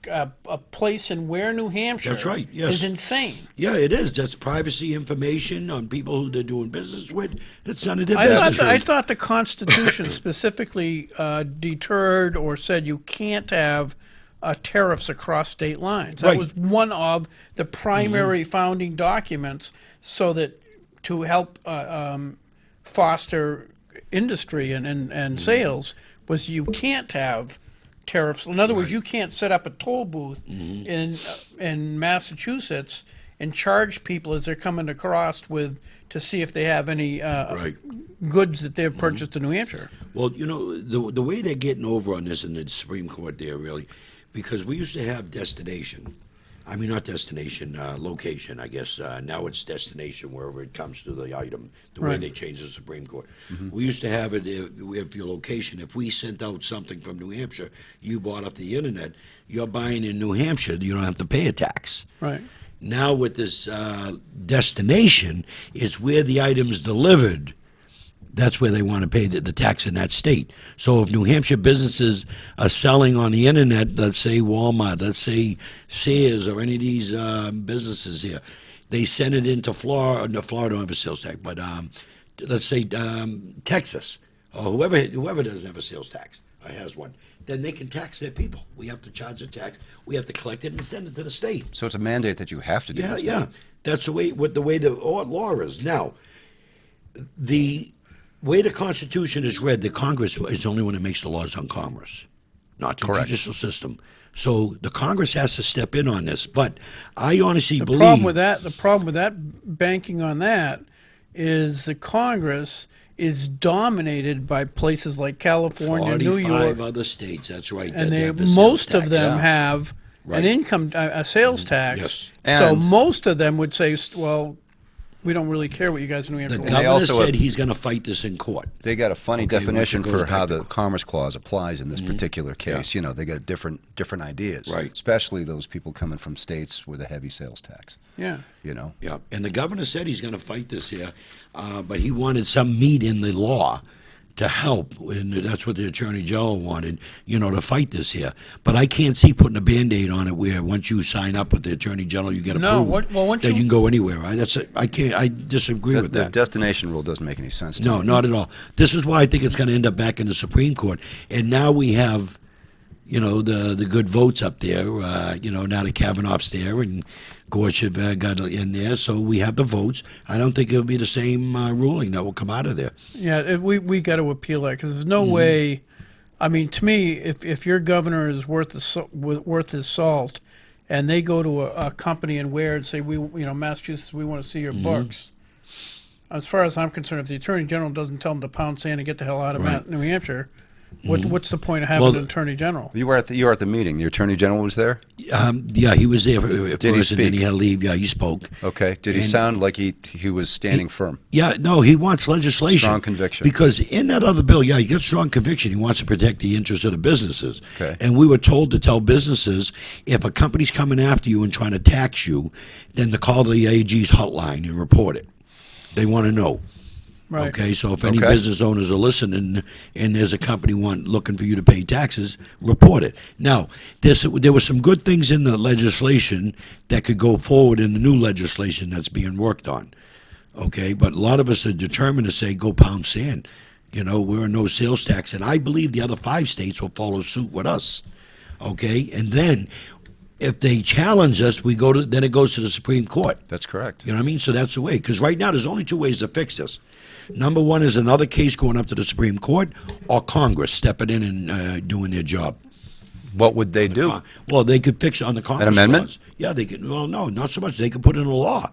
a place in Ware, New Hampshire, That's right, yes. is insane. Yeah, it is. That's privacy information on people who they're doing business with. It's none of their I business. thought the Constitution specifically deterred or said you can't have tariffs across state lines. That Right. was one of the primary founding documents, so that to help foster industry and sales was you can't have tariffs. In other words, you can't set up a toll booth in Massachusetts and charge people as they're coming across to see if they have any goods that they've purchased in New Hampshire. Well, the way they're getting over on this in the Supreme Court there, really, because we used to have destination. I mean, not destination, location, I guess. Now it's destination wherever it comes to the item, the way they changed the Supreme Court. We used to have it if your location, if we sent out something from New Hampshire, you bought off the internet, you're buying in New Hampshire, you don't have to pay a tax. Right. Now with this destination is where the item's delivered. That's where they want to pay the tax in that state. So if New Hampshire businesses are selling on the internet, let's say Walmart, let's say Sears or any of these businesses here, they send it into Florida. No, Florida don't have a sales tax, but let's say Texas or whoever doesn't have a sales tax or has one, then they can tax their people. We have to charge a tax. We have to collect it and send it to the state. So it's a mandate that you have to do this. Yeah. That's the way the law is. Now, the way the Constitution is read, the Congress is the only one that makes the laws on commerce, not the judicial system. So the Congress has to step in on this. But I honestly believe the problem with that banking on that is the Congress is dominated by places like California, New York, 45 other states. That's right. And most of them have an income, a sales tax. Yes. So most of them would say, well, we don't really care what you guys in New Hampshire The want. governor said he's going to fight this in court. They got a funny definition for how the Commerce Clause applies in this particular case. Yeah. They got different ideas, Right. Especially those people coming from states with a heavy sales tax. Yeah. Yeah, and the governor said he's going to fight this here, but he wanted some meat in the law to help, and that's what the Attorney General wanted, to fight this here. But I can't see putting a Band-Aid on it where once you sign up with the Attorney General, you get approved. You can go anywhere. I disagree with that. The destination rule doesn't make any sense to me. No, not at all. This is why I think it's going to end up back in the Supreme Court. And now we have, the good votes up there. Now that Kavanaugh's there and Gorsuch got in there, so we have the votes. I don't think it'll be the same ruling that will come out of there. Yeah, we got to appeal that because there's no way. I mean, to me, if your governor is worth his salt, and they go to a company in Ware and say, Massachusetts, we want to see your books. As far as I'm concerned, if the Attorney General doesn't tell them to pound sand and get the hell out of New Hampshire, what's the point of having an Attorney General? You were at the meeting. The Attorney General was there? Yeah, he was there Did he speak? And then he had to leave. Yeah, he spoke. Okay. Did he sound like he was standing firm? Yeah, no, he wants legislation. Strong conviction. Because in that other bill, he got strong conviction. He wants to protect the interests of the businesses. Okay. And we were told to tell businesses, if a company's coming after you and trying to tax you, then to call the AG's hotline and report it. They want to know. Right. Okay, so if any business owners are listening and there's a company looking for you to pay taxes, report it. Now, there were some good things in the legislation that could go forward in the new legislation that's being worked on. Okay, but a lot of us are determined to say, go pound sand. We're a no sales tax, and I believe the other 5 states will follow suit with us. Okay, and then if they challenge us, then it goes to the Supreme Court. That's correct. You know what I mean? So that's the way. Because right now, there's only 2 ways to fix this. Number one is another case going up to the Supreme Court, or Congress stepping in and doing their job. What would they do? Well, they could fix it on the Congress An amendment? laws. Yeah, they could. Well, no, not so much. They could put in a law.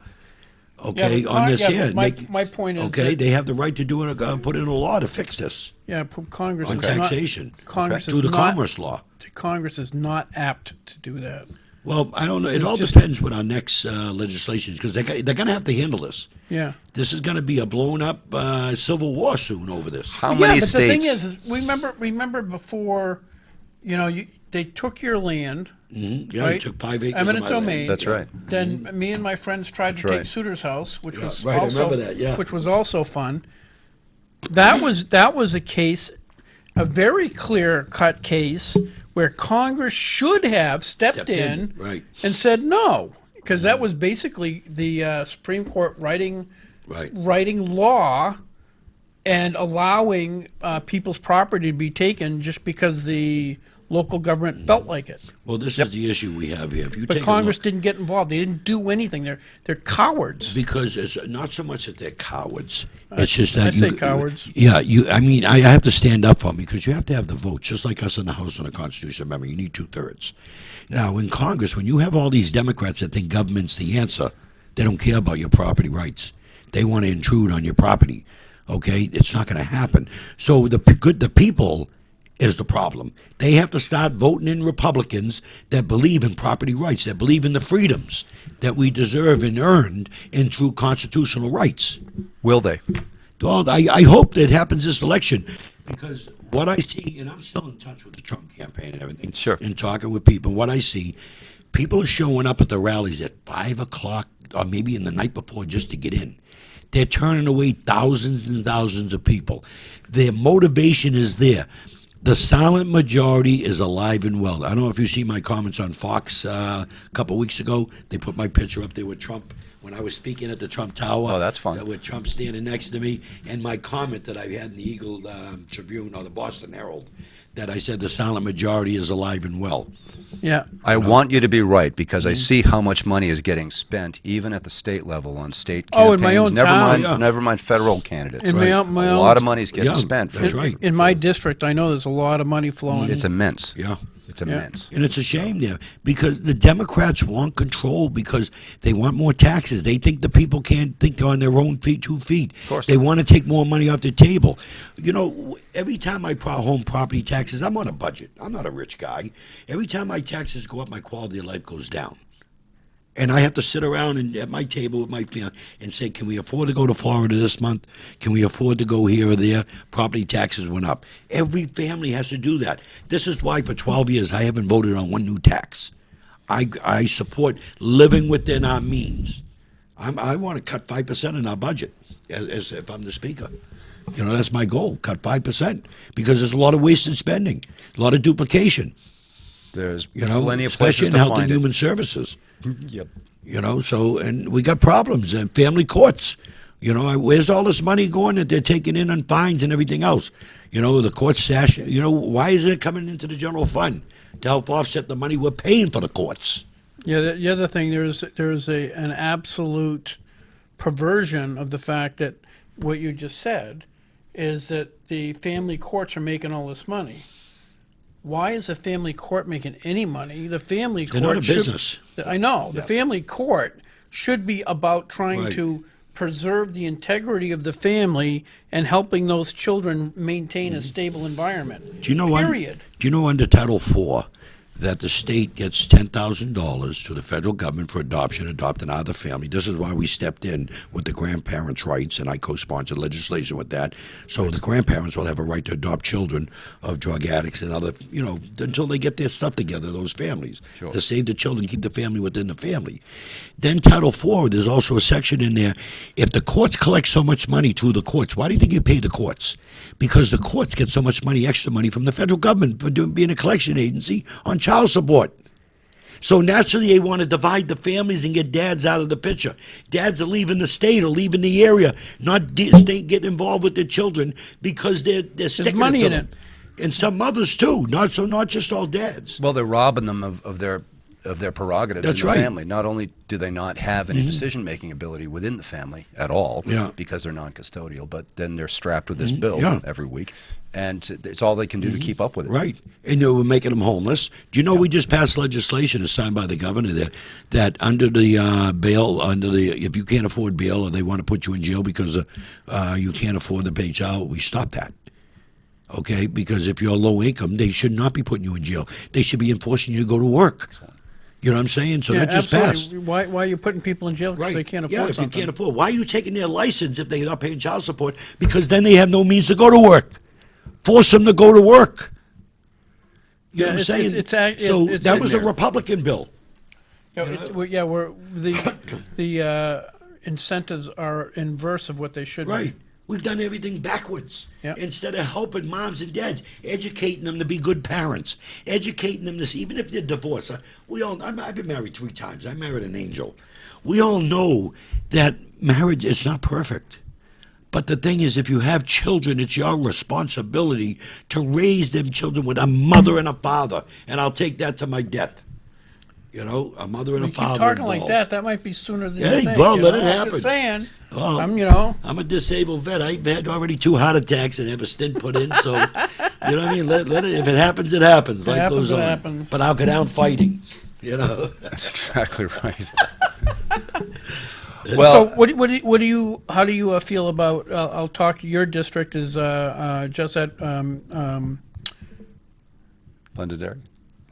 Okay, on this here. My point is, okay, they have the right to do it. Put in a law to fix this. Yeah, Congress on is taxation. Congress through the Commerce Law. Congress is not apt to do that. Well, I don't know. It all depends what our next legislation is, because they're going to have to handle this. Yeah. This is going to be a blown-up civil war soon over this. How many states? The thing is remember before, they took your land. Mm-hmm. Yeah, right? they took 5 acres eminent of my domain. land. That's right. Then me and my friends tried to take Souter's house, which was right, also, I remember that, yeah. which was also fun. That was a case, a very clear-cut case where Congress should have stepped in right. and said no, because that was basically the Supreme Court writing law and allowing people's property to be taken just because the local government felt like it. Well, this is the issue we have here. If you But take Congress a look, didn't get involved. They didn't do anything. They're cowards. because it's not so much that they're cowards. It's just that I say cowards. Yeah, I mean, I have to stand up for them because you have to have the vote, just like us in the House on the Constitution Amendment. You need 2/3. Now, in Congress, when you have all these Democrats that think government's the answer, they don't care about your property rights. They want to intrude on your property. Okay, it's not going to happen. So the people is the problem. They have to start voting in Republicans that believe in property rights, that believe in the freedoms that we deserve and earned in through constitutional rights. Will they? Well, I hope that happens this election, because what I see, and I'm still in touch with the Trump campaign and everything, Sure. and talking with people, what I see, people are showing up at the rallies at 5 o'clock or maybe in the night before just to get in. They're turning away thousands and thousands of people. Their motivation is there. The silent majority is alive and well. I don't know if you see my comments on Fox a couple of weeks ago. They put my picture up there with Trump when I was speaking at the Trump Tower. Oh, that's fun. With Trump standing next to me, and my comment that I had in the Eagle Tribune or the Boston Herald, that I said the silent majority is alive and well. Yeah. I want you to be right, because I see how much money is getting spent, even at the state level, on state campaigns. Oh, in my own never town. mind, Yeah. never mind federal candidates. In my A own- lot of money is getting Yeah, spent. that's right. In my district, I know there's a lot of money flowing. It's immense. Yeah. It's immense. And it's a shame there, because the Democrats want control because they want more taxes. They think the people can't think on their own feet, 2 feet. Of course. They want to take more money off the table. You know, every time I home property taxes, I'm on a budget. I'm not a rich guy. Every time my taxes go up, my quality of life goes down. And I have to sit around and at my table with my family and say, can we afford to go to Florida this month? Can we afford to go here or there? Property taxes went up. Every family has to do that. This is why for 12 years I haven't voted on one new tax. I support living within our means. I want to cut 5% in our budget as if I'm the speaker. You know, that's my goal, cut 5%, because there's a lot of wasted spending, a lot of duplication. There's Plenty of especially places in to Health and find it. Human Services. Yep. So, and we got problems and family courts. Where's all this money going that they're taking in on fines and everything else? The court stash, why isn't it coming into the general fund to help offset the money we're paying for the courts? Yeah, the other thing, there's an absolute perversion of the fact that what you just said is that the family courts are making all this money. Why is a family court making any money? The family court They're not a should- business. I know. The family court should be about trying Right. to preserve the integrity of the family and helping those children maintain a stable environment. Do you know Period. Do you know under Title IV that the state gets $10,000 to the federal government for adopting out of the family? This is why we stepped in with the grandparents' rights, and I co-sponsored legislation with that. So the grandparents will have a right to adopt children of drug addicts and other, until they get their stuff together, those families, Sure. to save the children, keep the family within the family. Then Title IV, there's also a section in there, if the courts collect so much money through the courts, why do you think you pay the courts? Because the courts get so much money, extra money from the federal government for being a collection agency on child support. So naturally, they want to divide the families and get dads out of the picture. Dads are leaving the state or leaving the area, not state getting involved with their children because they're sticking money to in them. And some mothers too, not just all dads. Well, they're robbing them of their prerogatives That's in the right. family. Not only do they not have any decision-making ability within the family at all, Yeah. because they're non-custodial, but then they're strapped with this bill Yeah. every week, and it's all they can do to keep up with it. Right. And we're making them homeless. Do you know we just passed legislation signed by the governor there that under the bail, if you can't afford bail or they want to put you in jail because you can't afford to pay child, we stop that. Okay? Because if you're low income, they should not be putting you in jail. They should be enforcing you to go to work. You know what I'm saying? So Yeah, that just absolutely. passed. Why are you putting people in jail because they can't afford Yeah, if something? you can't afford. Why are you taking their license if they're not paying child support? Because then they have no means to go to work. Force them to go to work. You know what I'm saying? it's that in was a there. Republican bill. We're the incentives are inverse of what they should Right. be. We've done everything backwards. Yeah. Instead of helping moms and dads, educating them to be good parents, educating them to see, even if they're divorced. I've been married 3 times. I married an angel. We all know that marriage, it's not perfect. But the thing is, if you have children, it's your responsibility to raise them children with a mother and a father. And I'll take that to my death. You know, a mother and You a keep father talking involved. like that. That might be sooner than Hey, you think. well, you let know? it I'm happen. just saying. Well, I'm a disabled vet. I've had already 2 heart attacks and have a stent put in. So, you know what I mean? Let it, if it happens, it happens. Life happens, goes it on. happens. But I'll go down fighting. You know. That's exactly right. So what do you how do you feel about? I'll talk. Your district is just at Londonderry.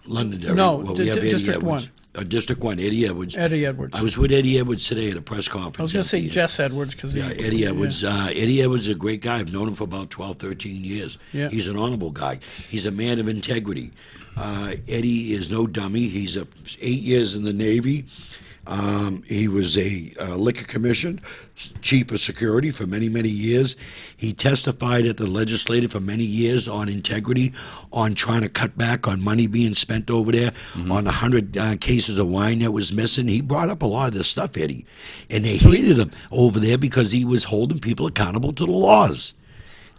Londonderry. No, well, we have District Eddie Edwards. 1. District 1, Eddie Edwards. Eddie Edwards. I was with Eddie Edwards today at a press conference. I was going to say Jess Edwards because Yeah, Eddie Edwards. Eddie Edwards is a great guy. I've known him for about 12, 13 years. Yeah. He's an honorable guy. He's a man of integrity. Eddie is no dummy. He's 8 years in the Navy. He was a liquor commission chief of security for many, many years. He testified at the legislature for many years on integrity, on trying to cut back on money being spent over there, on 100 cases of wine that was missing. He brought up a lot of this stuff, Eddie. And they hated him over there because he was holding people accountable to the laws.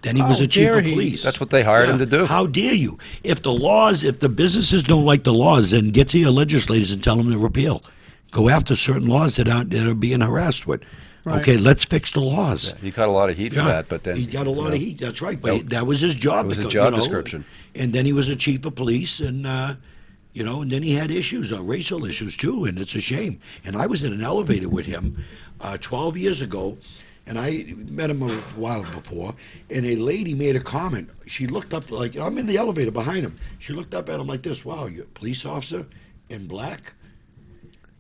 Then he was How a chief dare of he. police. That's what they hired him to do. How dare you? If the businesses don't like the laws, then get to your legislators and tell them to repeal. Go after certain laws that are being harassed with. Right. Okay, let's fix the laws. He got a lot of heat for that, but then he got a lot of heat. That's right, but that was his job. It was to a go- job description. And then he was a chief of police, and and then he had issues, racial issues too, and it's a shame. And I was in an elevator with him 12 years ago, and I met him a while before, and a lady made a comment. She looked up, like, I'm in the elevator behind him. She looked up at him like this, wow, you're a police officer in black?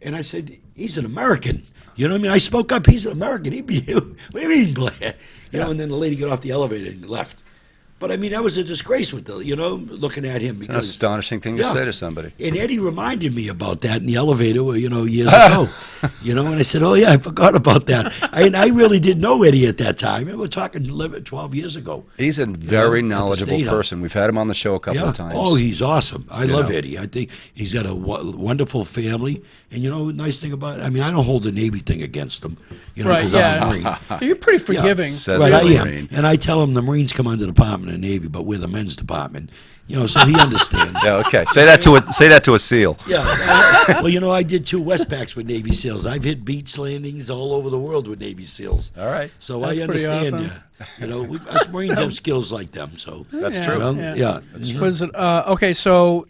And I said, he's an American. You know what I mean? I spoke up, he's an American. He'd be, what do you mean black? You know, and then the lady got off the elevator and left. But I mean, that was a disgrace with the, looking at him. it's an astonishing thing to say to somebody. And Eddie reminded me about that in the elevator, years ago. And I said, oh, yeah, I forgot about that. I really didn't know Eddie at that time. And we're talking 11, 12 years ago. He's a very at the knowledgeable State House. person. We've had him on the show a couple of times. Oh, he's awesome. I love know. Eddie. I think he's got a wonderful family. And nice thing about it, I mean, I don't hold the Navy thing against him, Right, because yeah. I'm a Marine. You're pretty forgiving. Says Right, the I am. Marine. And I tell him the Marines come under the Department of the Navy, but we're the men's department. So he understands. Yeah, okay. Say that to a SEAL. Yeah. Well, I did 2 Westpacks with Navy SEALs. I've hit beach landings all over the world with Navy SEALs. All right. So That's I pretty understand awesome. you. Us Marines have skills like them. So That's Yeah. true. Yeah. Was it okay? So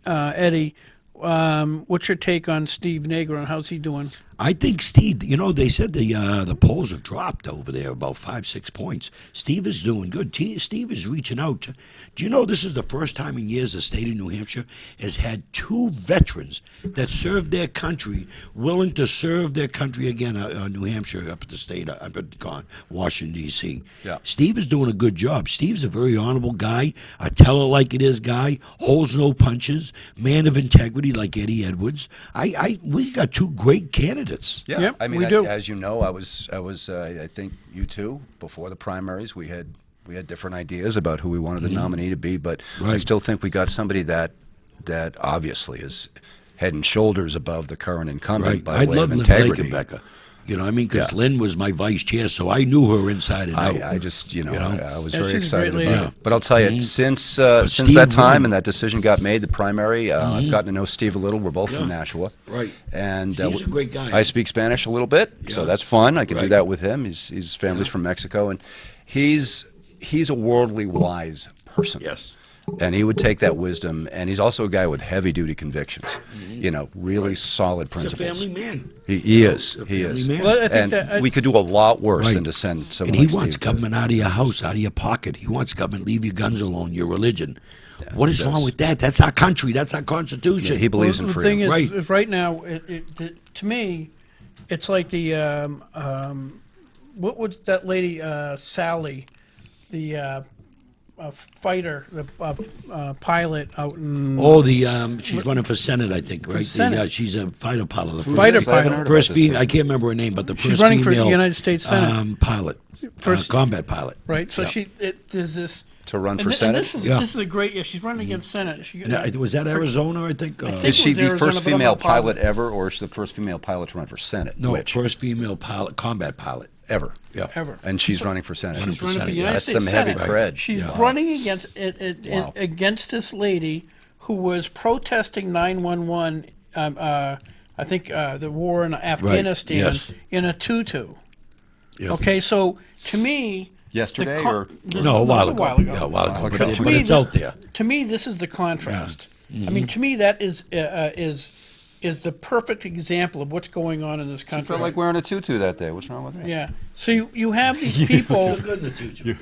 Eddie, what's your take on Steve Negron? How's he doing? I think Steve, they said the polls have dropped over there about 5-6 points. Steve is doing good. Steve is reaching out. Do you know this is the first time in years the state of New Hampshire has had 2 veterans that served their country, willing to serve their country again, New Hampshire, up at the state, up at Washington, D.C. Yeah. Steve is doing a good job. Steve's a very honorable guy, a tell it like it is guy, holds no punches, man of integrity like Eddie Edwards. We got 2 great candidates. Yeah, Yep, I mean, we do. as you know, I was. I think you too. Before the primaries, we had different ideas about who we wanted the nominee to be, but I Right. still think we got somebody that obviously is head and shoulders above the current incumbent Right. by I'd way love of Lynn Blake integrity. and Becca. Because Yeah. Lynn was my vice chair, so I knew her inside and out. I just, I was Yeah, very she's a great excited lady. about it. But I'll tell you, since Steve that time really- and that decision got made, the primary, I've gotten to know Steve a little. We're both from Nashua. Right. And He's a great guy. I speak Spanish a little bit, so Yeah. that's fun. I can do Right. that with him. His family's from Mexico, and he's a worldly wise person. Yes. And he would take that wisdom, and he's also a guy with heavy-duty convictions. Really solid He's a principles. family man. He is. A He family is. man. Well, I think And we could do a lot worse Right. than to send someone And he like wants Steve to- government out of your house, out of your pocket. He wants government, leave your guns alone, your religion. What is he wrong does. with that? That's our country. That's our Constitution. Yeah, he believes Well, in the thing freedom. is, Right. is right now, to me, it's like the what was that lady Sally, the fighter, the pilot out in Oh, she's running for Senate, I think, right? Senate. Yeah, she's a fighter pilot. The Fighter first, pilot. I haven't heard First about this female, I can't remember her name, but the She's first running for the female United States Senate. pilot, First- combat pilot. right. So Yeah. there's this To run and for thi- Senate? And this is Yeah. this is a great. Yeah, she's running against Senate. She, Was that Arizona, I think? think Is she was the Arizona, first but I'm female not positive. pilot ever, or is she the first female pilot to run for Senate? no, Which? first female pilot, combat pilot ever. Yeah. ever. And she's running for Senate. She's running for the Yeah, United that's States some heavy Senate. cred. She's Yeah. running against Wow. against this lady who was protesting 9/11. I think the war in Afghanistan Yes. in a tutu. Yeah. Okay, so to me, Yesterday or No, a while ago. ago. Yeah, a while ago. Okay. But, To but me, it's out there. To me, this is the contrast. I mean, to me, that is the perfect example of what's going on in this I country. felt like wearing a tutu that day. What's wrong with that? Yeah. So you have these people. Good in the tutu.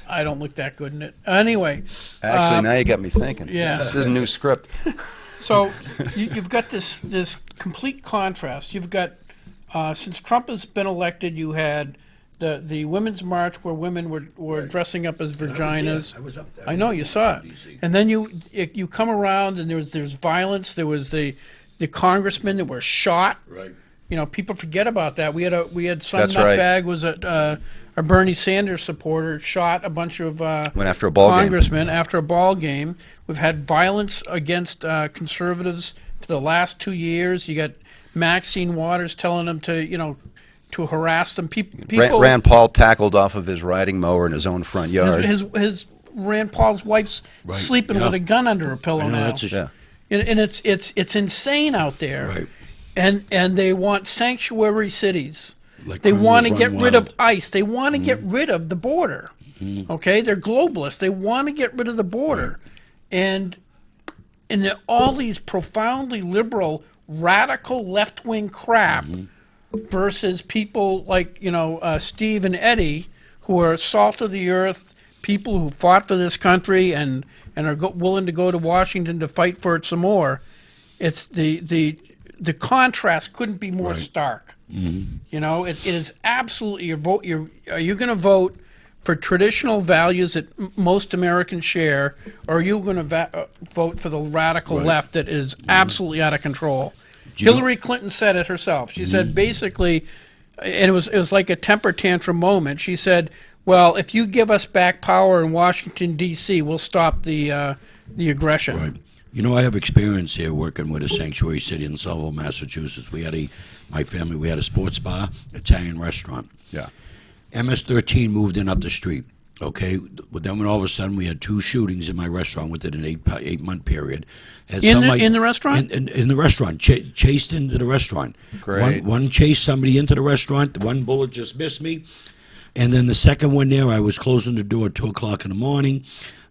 I don't look that good in it. Anyway, Actually, now you got me thinking. yeah. This is a new script. so you've got this complete contrast. You've got since Trump has been elected, you had the Women's March where women were dressing up as vaginas. I was up there. I know you saw it, and then you come around and there's violence. There was the congressmen that were shot. Right. You know, people forget about that. We had some That's right. nutbag was a Bernie Sanders supporter shot a bunch of Went after a ball game. congressmen after a ball game. We've had violence against conservatives for the last 2 years. You got Maxine Waters telling them to harass them. People. Rand Paul tackled off of his riding mower in his own front yard. His Rand Paul's wife's Right, sleeping yeah. with a gun under her pillow I know, now. that's a Yeah. And it's insane out there. Right. And they want sanctuary cities. Like They criminals want to run get rid of wild. ICE. They want to get rid of the border. Okay, they're globalists. They want to get rid of the border, and all these profoundly liberal, radical left-wing crap versus people like Steve and Eddie, who are salt of the earth, people who fought for this country and are willing to go to Washington to fight for it some more. It's the contrast couldn't be more Right. stark. You know, it is absolutely your vote. Are you going to vote for traditional values that most Americans share, or are you going to vote for the radical Right. left that is absolutely out of control? Do you know- Hillary Clinton said it herself. She said basically, and it was like a temper tantrum moment. She said, "Well, if you give us back power in Washington D.C., we'll stop the aggression." Right. You know, I have experience here working with a sanctuary city in Somerville, Massachusetts. My family, we had a sports bar, Italian restaurant. Yeah. MS-13 moved in up the street. Okay, but then when all of a sudden we had 2 shootings in my restaurant within an 8-month period. Had In somebody- the restaurant? In the restaurant, chased into the restaurant. Great. One chased somebody into the restaurant. One bullet just missed me. And then the second one there, I was closing the door at 2 o'clock in the morning.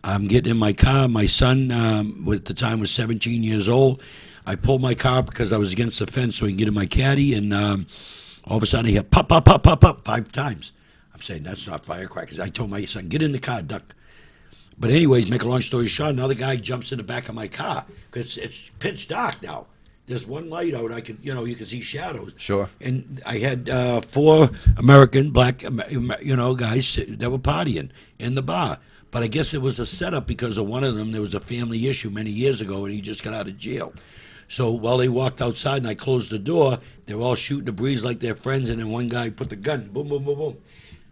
I'm getting in my car. My son, at the time, was 17 years old. I pulled my car up because I was against the fence so he can get in my caddy. And all of a sudden, I hear pop, pop, pop, pop, pop 5 times. I'm saying, that's not firecrackers. I told my son, get in the car, duck. But anyways, make a long story short, another guy jumps in the back of my car because it's pitch dark now. There's one light out. You can see shadows. Sure. And I had 4 American black, guys that were partying in the bar. But I guess it was a setup because of one of them. There was a family issue many years ago, and he just got out of jail. So while they walked outside and I closed the door, they were all shooting the breeze like their friends, and then one guy put the gun, boom, boom, boom, boom.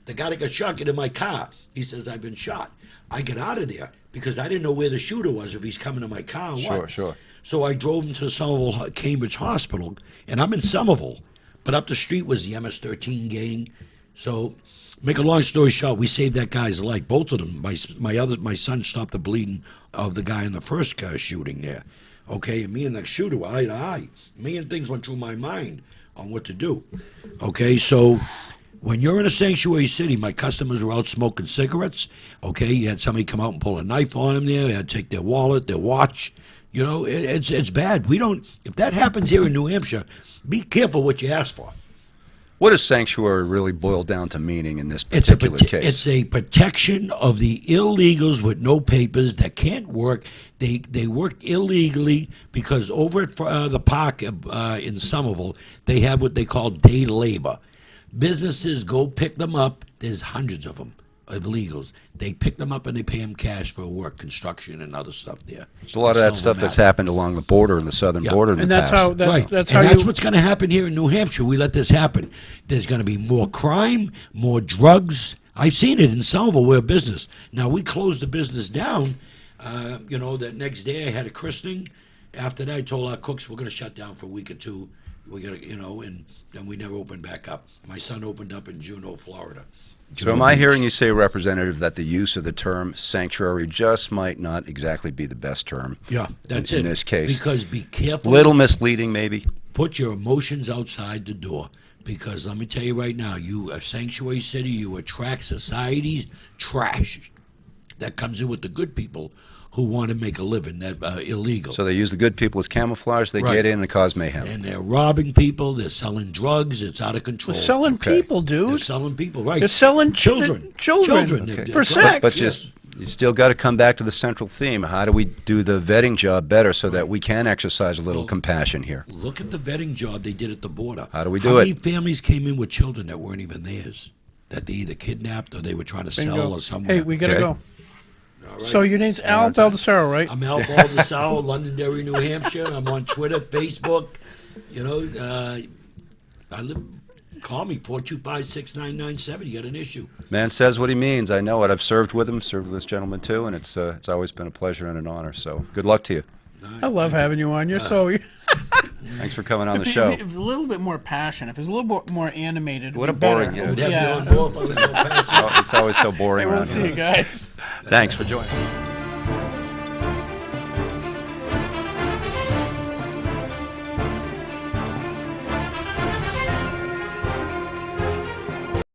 The guy that got shot get in my car. He says, I've been shot. I get out of there because I didn't know where the shooter was, if he's coming to my car or what. Sure. So I drove him to the Somerville Cambridge Hospital, and I'm in Somerville. But up the street was the MS-13 gang. So, make a long story short, we saved that guy's life, both of them. My son stopped the bleeding of the guy in the first shooting there. Okay, and me and the shooter were eye to eye. A million things went through my mind on what to do. Okay, so when you're in a sanctuary city, my customers were out smoking cigarettes. Okay, you had somebody come out and pull a knife on them there. You had to take their wallet, their watch. You know, it's bad. If that happens here in New Hampshire, be careful what you ask for. What does sanctuary really boil down to meaning in this It's a particular case? It's a protection of the illegals with no papers that can't work. They work illegally because over at the park in Somerville, they have what they call day labor. Businesses go pick them up. There's hundreds of them, of illegals. They pick them up and they pay them cash for work, construction, and other stuff there. There's a lot of that stuff that's happened along the border and the southern border in And the that's past. how Right. that's and how that's you what's going to happen here in New Hampshire. We let this happen. There's going to be more crime, more drugs. I've seen it in Somerville. We're a business. Now, we closed the business down. That next day I had a christening. After that, I told our cooks we're going to shut down for a week or 2. We got to, and we never opened back up. My son opened up in Juneau, Florida. So am I hearing you say, Representative, that the use of the term sanctuary just might not exactly be the best term? Yeah, that's in this case. Because be careful. Little misleading, maybe. Put your emotions outside the door. Because let me tell you right now, you a sanctuary city, you attract society's trash that comes in with the good people who want to make a living that illegal. So they use the good people as camouflage. They get in and cause mayhem. And they're robbing people. They're selling drugs. It's out of control. They're selling people, dude. They're selling people, right? They're selling children. Children for sex. But you still got to come back to the central theme. How do we do the vetting job better so that we can exercise a little compassion here? Look at the vetting job they did at the border. How do we do How it? many families came in with children that weren't even theirs, that they either kidnapped or they were trying to sell or somewhere? Hey, we got to go. All right. So your name's Al Baldasaro, right? I'm Al Baldasaro, Londonderry, New Hampshire. I'm on Twitter, Facebook. I live. Call me, 425-6997. You got an issue. Man says what he means. I know it. I've served with him, served with this gentleman too, and it's always been a pleasure and an honor. So good luck to you. I love having you on. You're so... Thanks for coming on the If show. a little bit more passion, if it's a little bit more animated, What it'd a be boring, better. yeah. We'd have you on both. I would go past you. It's always so boring We'll around see here. you guys. Thanks for joining.